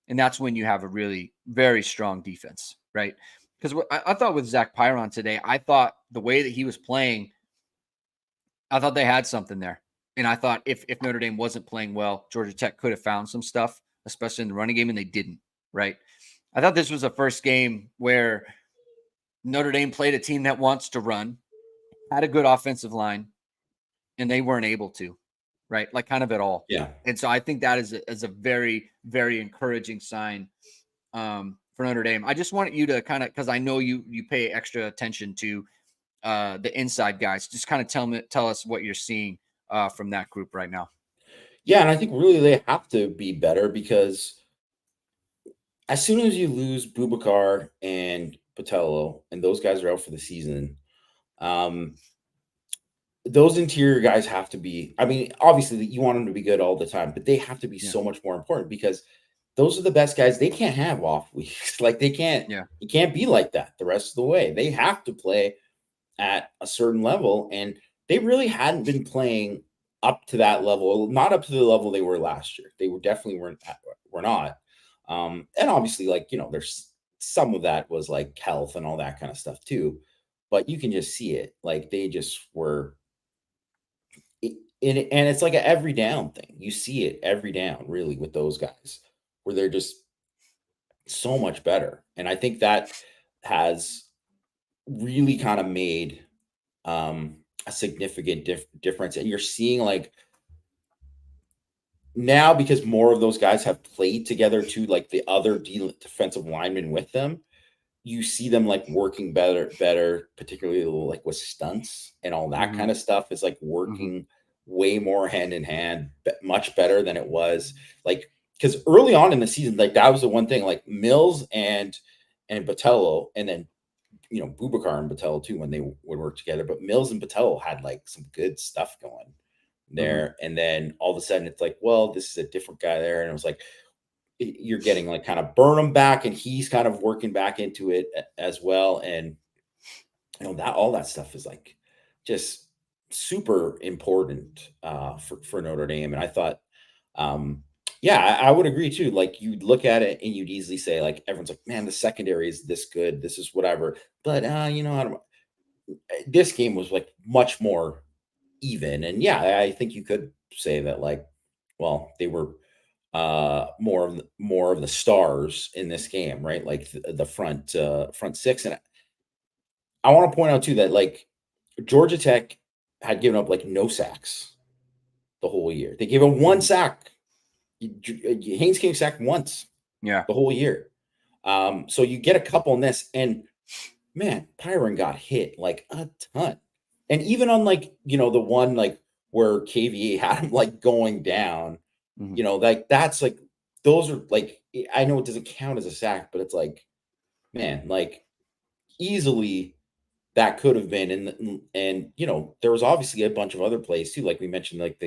and that's when you have a really very strong defense, right? Because I thought with Zach Pyron today, I thought the way that he was playing, I thought they had something there. And I thought if Notre Dame wasn't playing well, Georgia Tech could have found some stuff, especially in the running game, and they didn't, right? I thought this was a first game where Notre Dame played a team that wants to run, had a good offensive line, and they weren't able to, right? Like kind of at all. yeah. And so I think that is a very, very encouraging sign for Notre Dame. I just wanted you to kind of, because I know you pay extra attention to the inside guys. Just kind of tell us what you're seeing from that group right now. Yeah, and I think really they have to be better because as soon as you lose Bubakar and Patello, and those guys are out for the season, um, those interior guys have to be. I mean, obviously, you want them to be good all the time, but they have to be Yeah, so much more important because those are the best guys. They can't have off weeks. Like they can't. yeah, It can't be like that the rest of the way. They have to play at a certain level, and they really hadn't been playing up to that level. Not up to the level they were last year. They were definitely were not. And obviously, like there's some of that was like health and all that kind of stuff too. But you can just see it. Like they just were and it's like a every down thing. You see it every down, really, with those guys, where they're just so much better. And I think that has really kind of made a significant difference. And you're seeing like now because more of those guys have played together too, like the other defensive linemen with them, you see them like working better, particularly like with stunts and all that mm-hmm, kind of stuff is like mm-hmm, working way more hand in hand, much better than it was like because early on in the season, like that was the one thing, like Mills and Botello, and then Bubakar and Botello too when they would work together. But Mills and Botello had like some good stuff going mm-hmm. there, and then all of a sudden it's like, well, this is a different guy there, and it was like you're getting like kind of Burnham back, and he's kind of working back into it as well. And that all that stuff is like just super important for Notre Dame. And I thought, yeah, I would agree too. Like you'd look at it and you'd easily say, like everyone's like, man, the secondary is this good, this is whatever. But I don't. This game was like much more even. And yeah, I think you could say that, like, well, they were more of the stars in this game, right? Like the front six. And I want to point out too that, like, Georgia Tech had given up like no sacks the whole year. They gave him one sack. Haynes King sacked once Yeah. the whole year. So you get a couple in this, and man, Pyron got hit like a ton. And even on, like, the one like where KVA had him like going down, like that's like, those are like, I know it doesn't count as a sack, but it's like, man, like, easily that could have been. And there was obviously a bunch of other plays too, like we mentioned, like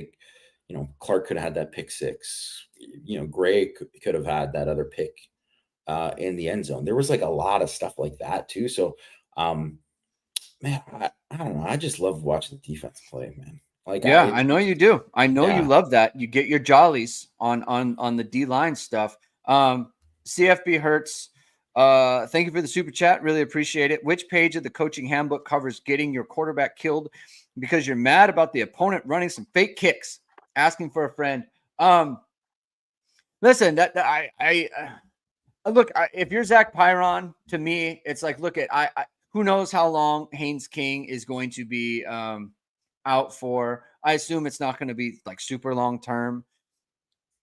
Clark could have had that pick six. Gray could have had that other pick in the end zone. There was like a lot of stuff like that too. So, man, I don't know. I just love watching the defense play, man. Like, yeah, I know you do. I know you Yeah. love that. You get your jollies on the D line stuff. CFB Hertz, thank you for the super chat. Really appreciate it. Which page of the coaching handbook covers getting your quarterback killed because you're mad about the opponent running some fake kicks? Asking for a friend. Listen, look, if you're Zach Pyron, to me, it's like, look at I who knows how long Haynes King is going to be out for. I assume it's not going to be like super long term.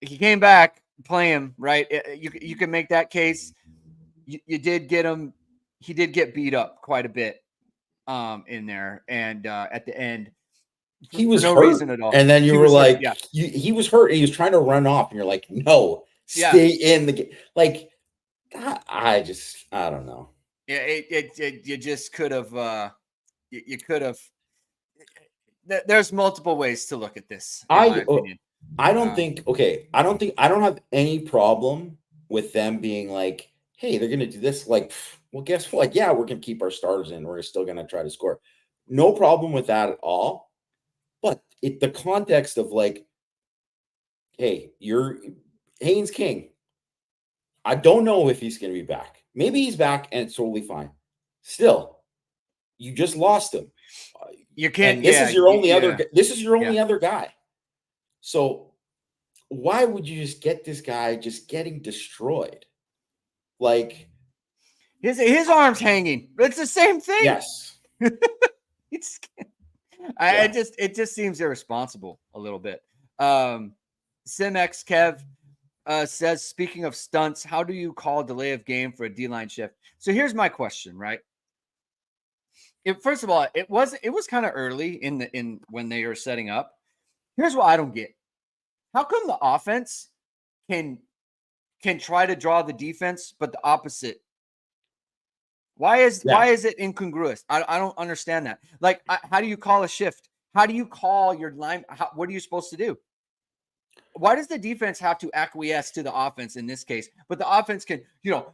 He came back, play him, right? You can make that case. You did get him. He did get beat up quite a bit in there, and at the end, he was for no hurt, reason at all. and then you were like, yeah, he was hurt. And he was trying to run off, and you're like, no, stay in the game. Like, I don't know. Yeah, you just could have. You could have. There's multiple ways to look at this, in my opinion. I don't have any problem with them being like, hey, they're gonna do this. Like, well, guess what? Like, yeah, we're gonna keep our starters in. We're still gonna try to score. No problem with that at all. But the context of like, hey, you're Haynes King. I don't know if he's gonna be back. Maybe he's back and it's totally fine. Still, you just lost him. You can't. And this is your only other. This is your only other guy. So why would you just get this guy just getting destroyed? Like, his arms hanging. It's the same thing. Yes. It just seems irresponsible a little bit. Simex Kev says, speaking of stunts, how do you call delay of game for a D-line shift? So here's my question, right? First of all, it was kind of early in when they were setting up. Here's what I don't get. How come the offense can try to draw the defense, but the opposite? Why is it incongruous? I don't understand that. Like, how do you call a shift? How do you call your line? What are you supposed to do? Why does the defense have to acquiesce to the offense in this case? But the offense can, do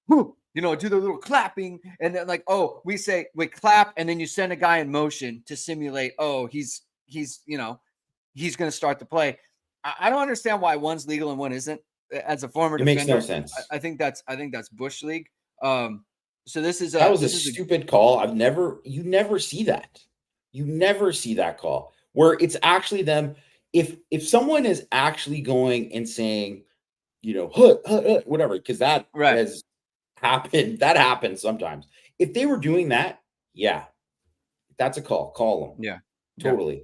the little clapping, and then like, oh, we clap, and then you send a guy in motion to simulate, oh, he's going to start the play. I don't understand why one's legal and one isn't. As a former defender, makes no sense. I think that's Bush League. So this is that was a stupid call. You never see that. You never see that call where it's actually them. If someone is actually going and saying, whatever, because that has happened. That happens sometimes. If they were doing that, yeah, that's a call. Call them. Yeah, totally. Yeah.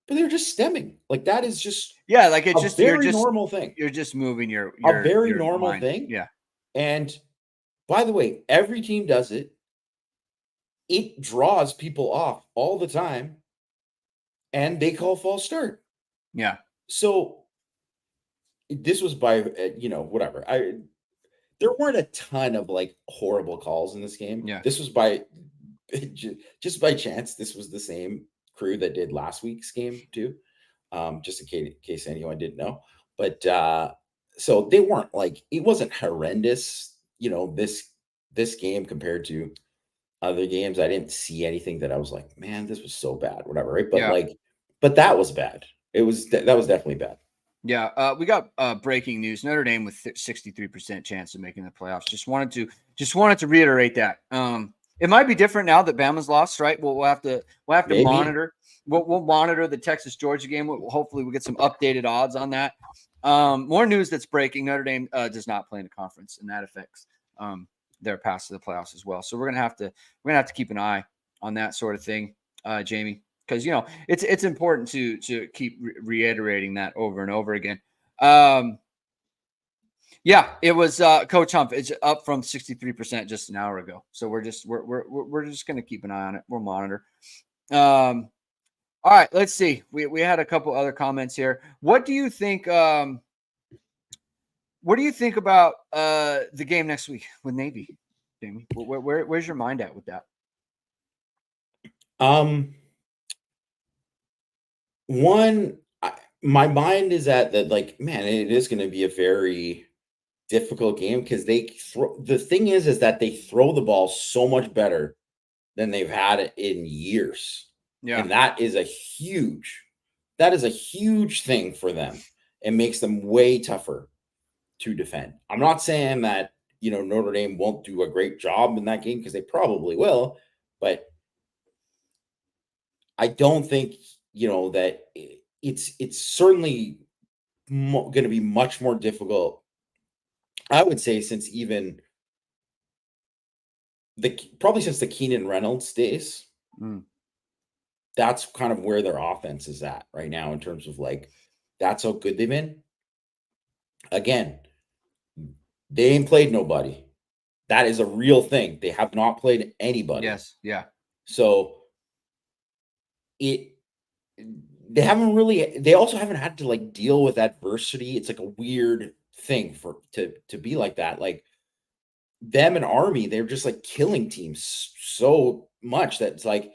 But they're just stemming. Like, that is just like it's just very normal thing. You're just moving your a very your normal mind. thing. Yeah. And by the way, every team does it. It draws people off all the time, and they call false start. Yeah. So this was by whatever. There weren't a ton of like horrible calls in this game. Yeah. This was by just by chance. This was the same crew that did last week's game too. Just in case anyone didn't know. But so they weren't like, it wasn't horrendous, this game compared to other games. I didn't see anything that I was like, man, this was so bad, whatever, right? But but that was bad. That was definitely bad. Yeah, we got breaking news. Notre Dame with 63% chance of making the playoffs. Just wanted to reiterate that. It might be different now that Bama's lost, right? We'll have to Maybe. monitor. We'll monitor the Texas Georgia game. Hopefully, we'll get some updated odds on that. More news that's breaking: Notre Dame does not play in the conference, and that affects their pass to the playoffs as well. So we're gonna have to keep an eye on that sort of thing, Jamie, because it's important to keep reiterating that over and over again. Yeah, it was Coach Hump. It's up from 63% just an hour ago. So we're just going to keep an eye on it. We'll monitor. All right, let's see. We had a couple other comments here. What do you think? What do you think about the game next week with Navy, Jamie? Where's your mind at with that? My mind is at that. Like, man, it is going to be a very difficult game because the thing is that they throw the ball so much better than they've had it in years. Yeah. And that is a huge thing for them. It makes them way tougher to defend. I'm not saying that, Notre Dame won't do a great job in that game because they probably will, but I don't think, that it's certainly going to be much more difficult, I would say, since even probably since the Keenan Reynolds days. That's kind of where their offense is at right now in terms of that's how good they've been. Again, they ain't played nobody. That is a real thing. They have not played anybody. Yes. Yeah. So they also haven't had to deal with adversity. It's like a weird thing to be like that. Like them and Army, they're just killing teams so much that it's like,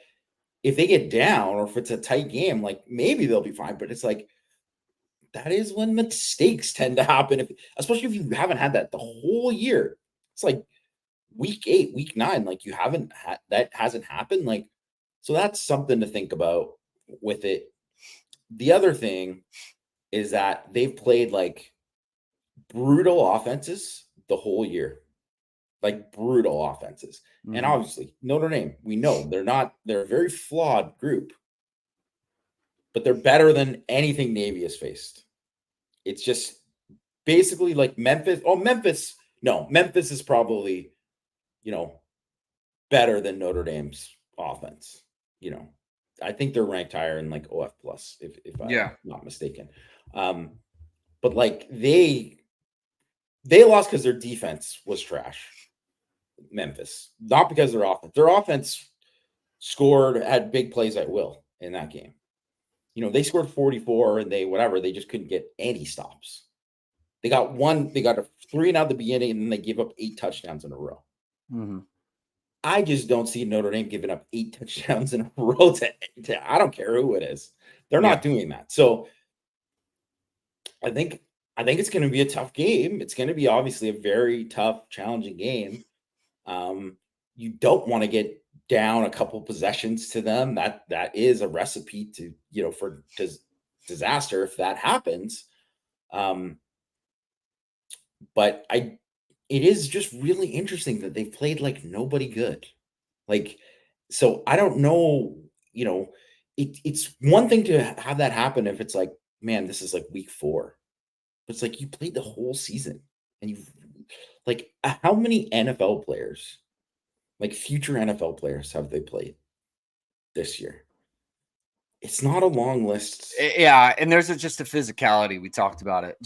if they get down or if it's a tight game, maybe they'll be fine. But it's that is when mistakes tend to happen, especially if you haven't had that the whole year. It's week 8, week 9, you haven't had that, hasn't happened. So that's something to think about with it. The other thing is that they've played brutal offenses the whole year. Brutal offenses. And obviously Notre Dame, we know they're a very flawed group, but they're better than anything Navy has faced. It's just basically Memphis. Memphis is probably, better than Notre Dame's offense. I think they're ranked higher in OF plus, if I'm not mistaken. But they lost because their defense was trash. Memphis, not because their offense had big plays at will in that game. They scored 44 and they just couldn't get any stops. They got a 3 and out at the beginning, and then they gave up 8 touchdowns in a row. I just don't see Notre Dame giving up 8 touchdowns in a row to I don't care who it is. They're not doing that. So I think it's going to be a tough game. It's going to be obviously a very tough, challenging game. You don't want to get down a couple possessions to them. That is a recipe for disaster if that happens. But it is just really interesting that they've played nobody good. So I don't know, it's one thing to have that happen if it's man, this is week 4. But it's you played the whole season, and you've how many NFL players, future NFL players, have they played this year? It's not a long list. Yeah, and there's just a physicality. We talked about it.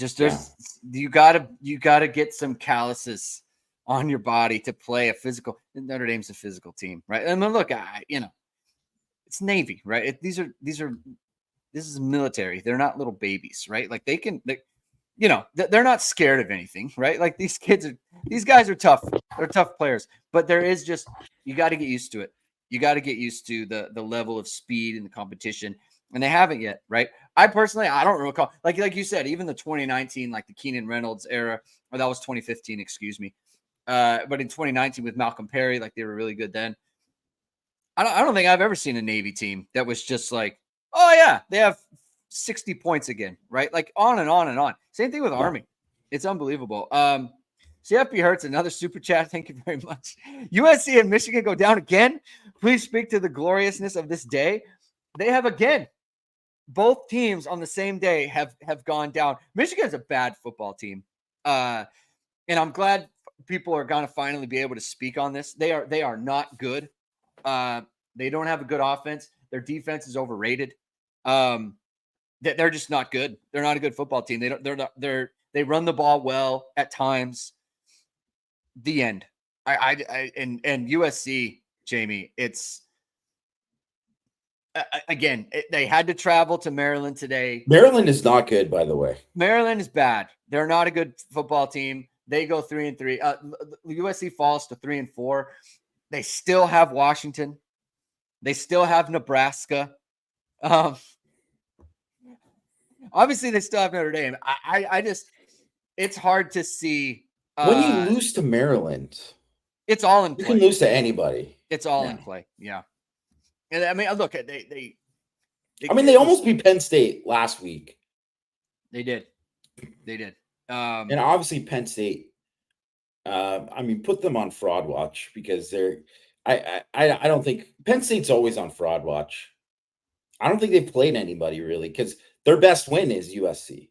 You gotta get some calluses on your body to play a physical. Notre Dame's a physical team, right? And then look, it's Navy, right? This is military. They're not little babies, right? They're not scared of anything, right? These guys are tough. They're tough players, but there is you got to get used to it. You got to get used to the level of speed and the competition, and they haven't yet, right? I don't recall, like you said, even the 2019, the Keenan Reynolds era, or that was 2015, excuse me. But in 2019 with Malcolm Perry, they were really good then. I don't think I've ever seen a Navy team that was just oh yeah, they have 60 points again, right? On and on and on. Same thing with Army. It's unbelievable. CFP Hurts, another super chat. Thank you very much. USC and Michigan go down again. Please speak to the gloriousness of this day. They have again. Both teams on the same day have gone down. Michigan's a bad football team. And I'm glad people are going to finally be able to speak on this. They are not good. They don't have a good offense. Their defense is overrated. They're just not good. They're not a good football team. They run the ball well at times. The end. And USC, Jamie, it's again, they had to travel to Maryland today. Maryland is not good, by the way. Maryland is bad. They're not a good football team. They go 3-3. USC falls to 3-4. They still have Washington. They still have Nebraska. Obviously, they still have Notre Dame. I just, it's hard to see. When you lose to Maryland, it's all in play. You can lose to anybody. It's all in play. Yeah. And I mean, look, they almost beat Penn State last week. They did. And obviously Penn State, put them on fraud watch because I don't think Penn State's always on fraud watch. I don't think they've played anybody really because their best win is USC.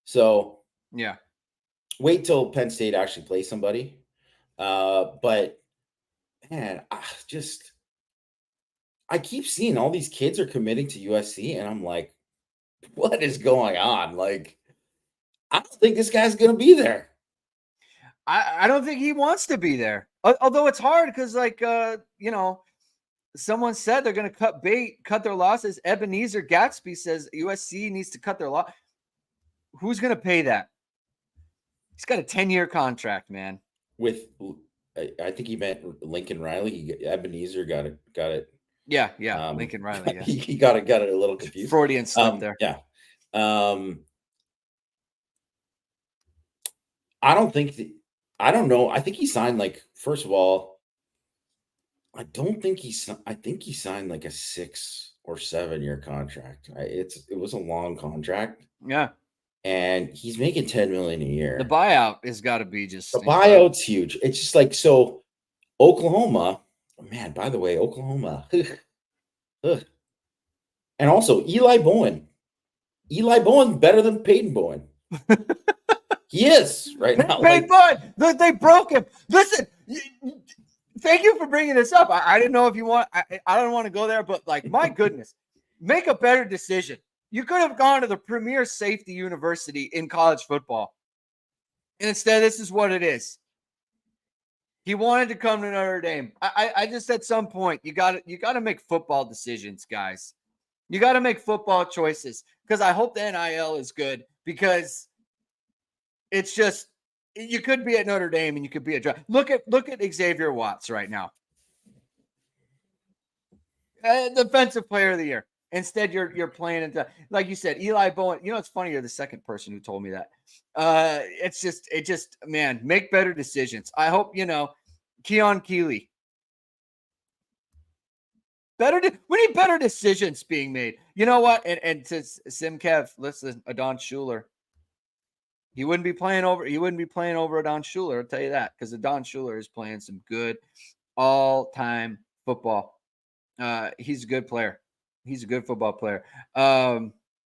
So yeah, wait till Penn State actually plays somebody. But man, I keep seeing all these kids are committing to USC, and I'm like, what is going on? Like, I don't think this guy's going to be there. I don't think he wants to be there. Although it's hard because, someone said they're going to cut their losses. Ebenezer Gatsby says USC needs to cut their loss. Who's going to pay that? He's got a 10-year contract, man. With, I think he meant Lincoln Riley. Ebenezer got it. Yeah. Lincoln Riley. Yeah. he got it a little confused. Freudian slip there. Yeah. I don't know. I think he signed first of all, I think he signed like a 6 or 7 year contract. It was a long contract. Yeah. And he's making $10 million a year. The buyout has got to be just the buyout's huge. It's just like, so Oklahoma, man, by the way, Oklahoma. And also Eli Bowen. Eli Bowen's better than Peyton Bowen. He is right now. Peyton Bowen. Look, they broke him. Listen, thank you for bringing this up. I didn't know if you want, I don't want to go there, but my goodness, make a better decision. You could have gone to the premier safety university in college football. And instead, this is what it is. He wanted to come to Notre Dame. I just, at some point, you got to make football decisions, guys. You got to make football choices, because I hope the NIL is good, because it's just, you could be at Notre Dame and you could be at look at Xavier Watts right now. Defensive player of the year. Instead, you're playing into, like you said, Eli Bowen. It's funny, you're the second person who told me that. It just, man, make better decisions. I hope, Keon Keeley. We need better decisions being made. You know what? And to Sim Kev, listen, Adon Schuler. He wouldn't be playing over Adon Schuler, I'll tell you that, because Adon Schuler is playing some good all-time football. He's a good player. He's a good football player.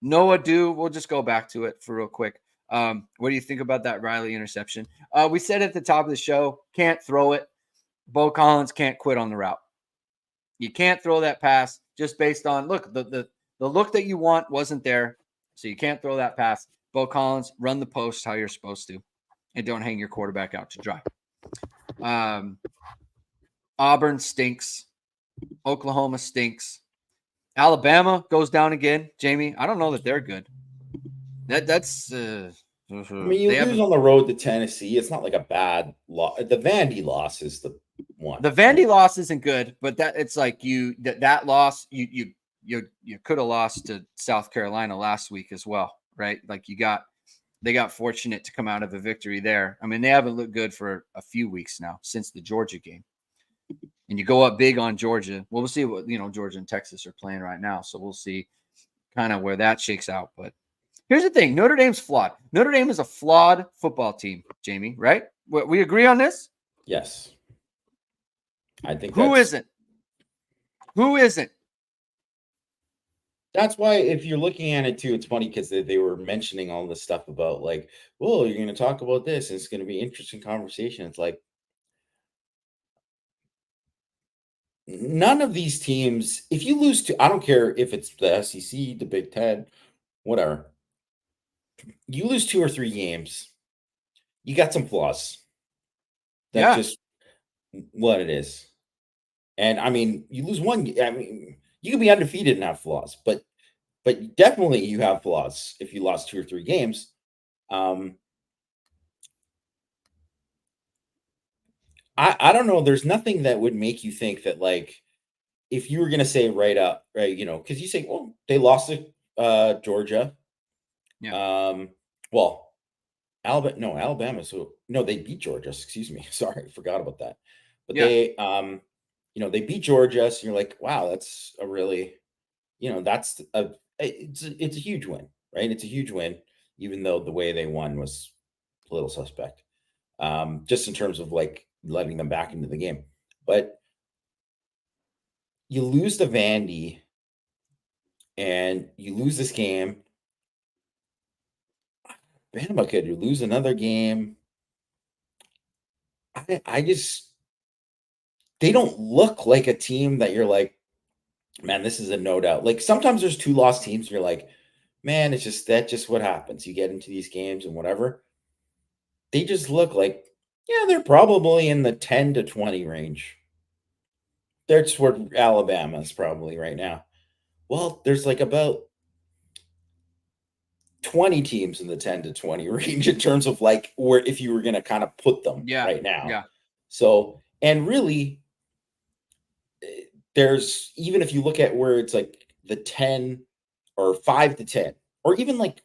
Noah Dew, we'll just go back to it for real quick. What do you think about that Riley interception? We said at the top of the show, can't throw it. Bo Collins can't quit on the route. You can't throw that pass just based on, look, the look that you want wasn't there, so you can't throw that pass. Bo Collins, run the post how you're supposed to, and don't hang your quarterback out to dry. Auburn stinks. Oklahoma stinks. Alabama goes down again. Jamie, I don't know that they're good. That's. You lose on the road to Tennessee. It's not like a bad loss. The Vandy loss is the one. The Vandy loss isn't good, but it's like that loss. You could have lost to South Carolina last week as well, right? Like they got fortunate to come out of a victory there. I mean, they haven't looked good for a few weeks now since the Georgia game. And you go up big on Georgia. Well, we'll see what Georgia and Texas are playing right now, so we'll see kind of where that shakes out. But Here's the thing. Notre Dame's flawed. Notre Dame is a flawed football team, Jamie, right? We agree on this? Yes. I think Who isn't? Who isn't? That's why if you're looking at it too, it's funny because they were mentioning all this stuff about like, oh, you're going to talk about this. And it's going to be interesting conversation. It's like, none of these teams, if you lose to, I don't care if it's the SEC, the Big Ten, whatever, you lose 2 or 3 games, you got some flaws. That's just what it is. And I mean, you lose one, I mean, you can be undefeated and have flaws, but definitely you have flaws if you lost 2 or 3 games. I don't know. There's nothing that would make you think that, like, if you were going to say right up, right, because you say, well, they lost to Georgia. Yeah. Well, Alabama, no, Alabama. So no, they beat Georgia. Excuse me. Sorry, forgot about that. But they, they beat Georgia. So you're like, wow, that's a really, that's it's a huge win, right? It's a huge win, even though the way they won was a little suspect. Just in terms of like letting them back into the game. But you lose to Vandy and you lose this game. Bama could lose another game. I just, they don't look like a team that you're like, man, this is a no doubt. Like sometimes there's 2 lost teams. You're like, man, it's just what happens. You get into these games and whatever. They just look like, yeah, they're probably in the 10 to 20 range. That's where Alabama is probably right now. Well, there's like about 20 teams in the 10 to 20 range in terms of like where if you were going to kind of put them right now. Yeah. So, and really, there's even if you look at where it's like the 10 or 5 to 10 or even like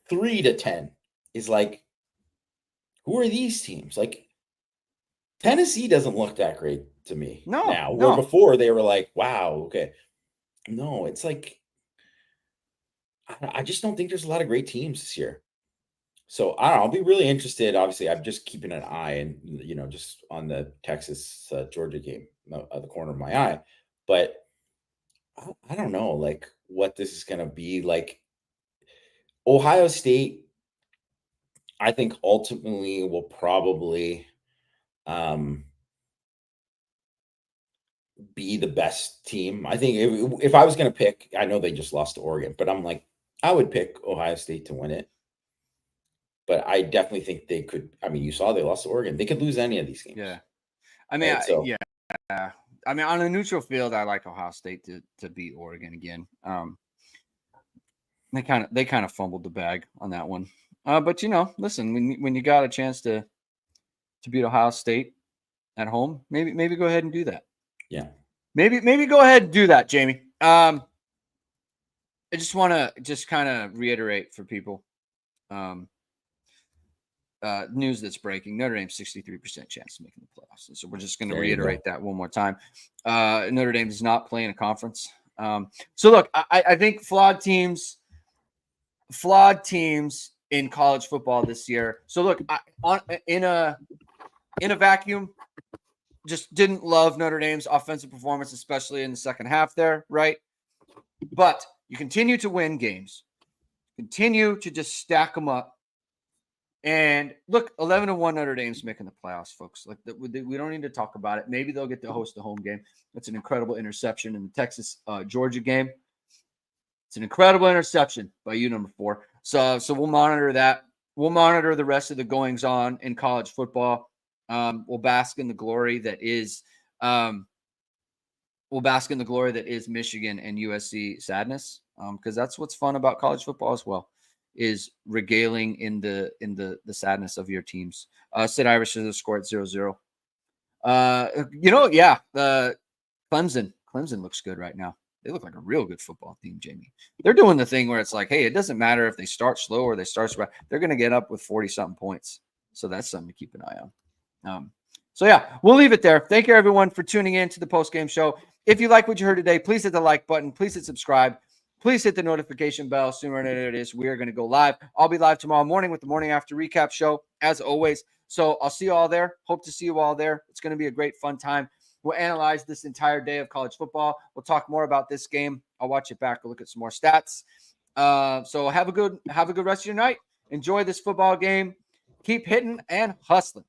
3 to 10 is like, who are these teams? Like Tennessee doesn't look that great to me now. Where before they were like, wow, okay. No, it's like, I just don't think there's a lot of great teams this year. So I don't know. I'll be really interested. Obviously, I'm just keeping an eye and just on the Texas Georgia game, the corner of my eye. But I don't know, like what this is going to be like. Ohio State, I think ultimately will probably be the best team. I think if I was going to pick, I know they just lost to Oregon, but I'm like, I would pick Ohio State to win it. But I definitely think they could. I mean, you saw they lost to Oregon. They could lose any of these games. Yeah. I mean, right? I mean, on a neutral field, I like Ohio State to beat Oregon again. They kind of fumbled the bag on that one. But listen, when you got a chance to beat Ohio State at home, maybe go ahead and do that. Yeah. Maybe go ahead and do that, Jamie. I just want to kind of reiterate for people. News that's breaking: Notre Dame 63% chance of making the playoffs. And so we're just going to reiterate that one more time. Notre Dame does not play in a conference. So look, I think flawed teams in college football this year. So look, in a vacuum, just didn't love Notre Dame's offensive performance, especially in the second half there, right? But you continue to win games, continue to just stack them up. And look, 11-1 Notre Dame's making the playoffs, folks. Like we don't need to talk about it. Maybe they'll get to host the home game. That's an incredible interception in the Texas Georgia game. It's an incredible interception by you, number 4. So we'll monitor that. We'll monitor the rest of the goings on in college football. We'll bask in the glory that is. We'll bask in the glory that is Michigan and USC sadness, because that's what's fun about college football as well. Is regaling in the sadness of your teams. Sid Irish is the score at 0-0. The Clemson looks good right now. They look like a real good football team, Jamie. They're doing the thing where it's like, hey, it doesn't matter if they start slow or they start slow. They're going to get up with 40-something points. So that's something to keep an eye on. So yeah, we'll leave it there. Thank you, everyone, for tuning in to the post-game show. If you like what you heard today, please hit the like button. Please hit subscribe. please hit the notification bell sooner than it is. We are going to go live. I'll be live tomorrow morning with the Morning After Recap show, as always. So I'll see you all there. Hope to see you all there. It's going to be a great, fun time. We'll analyze this entire day of college football. We'll talk more about this game. I'll watch it back. We'll look at some more stats. So have a good rest of your night. Enjoy this football game. Keep hitting and hustling.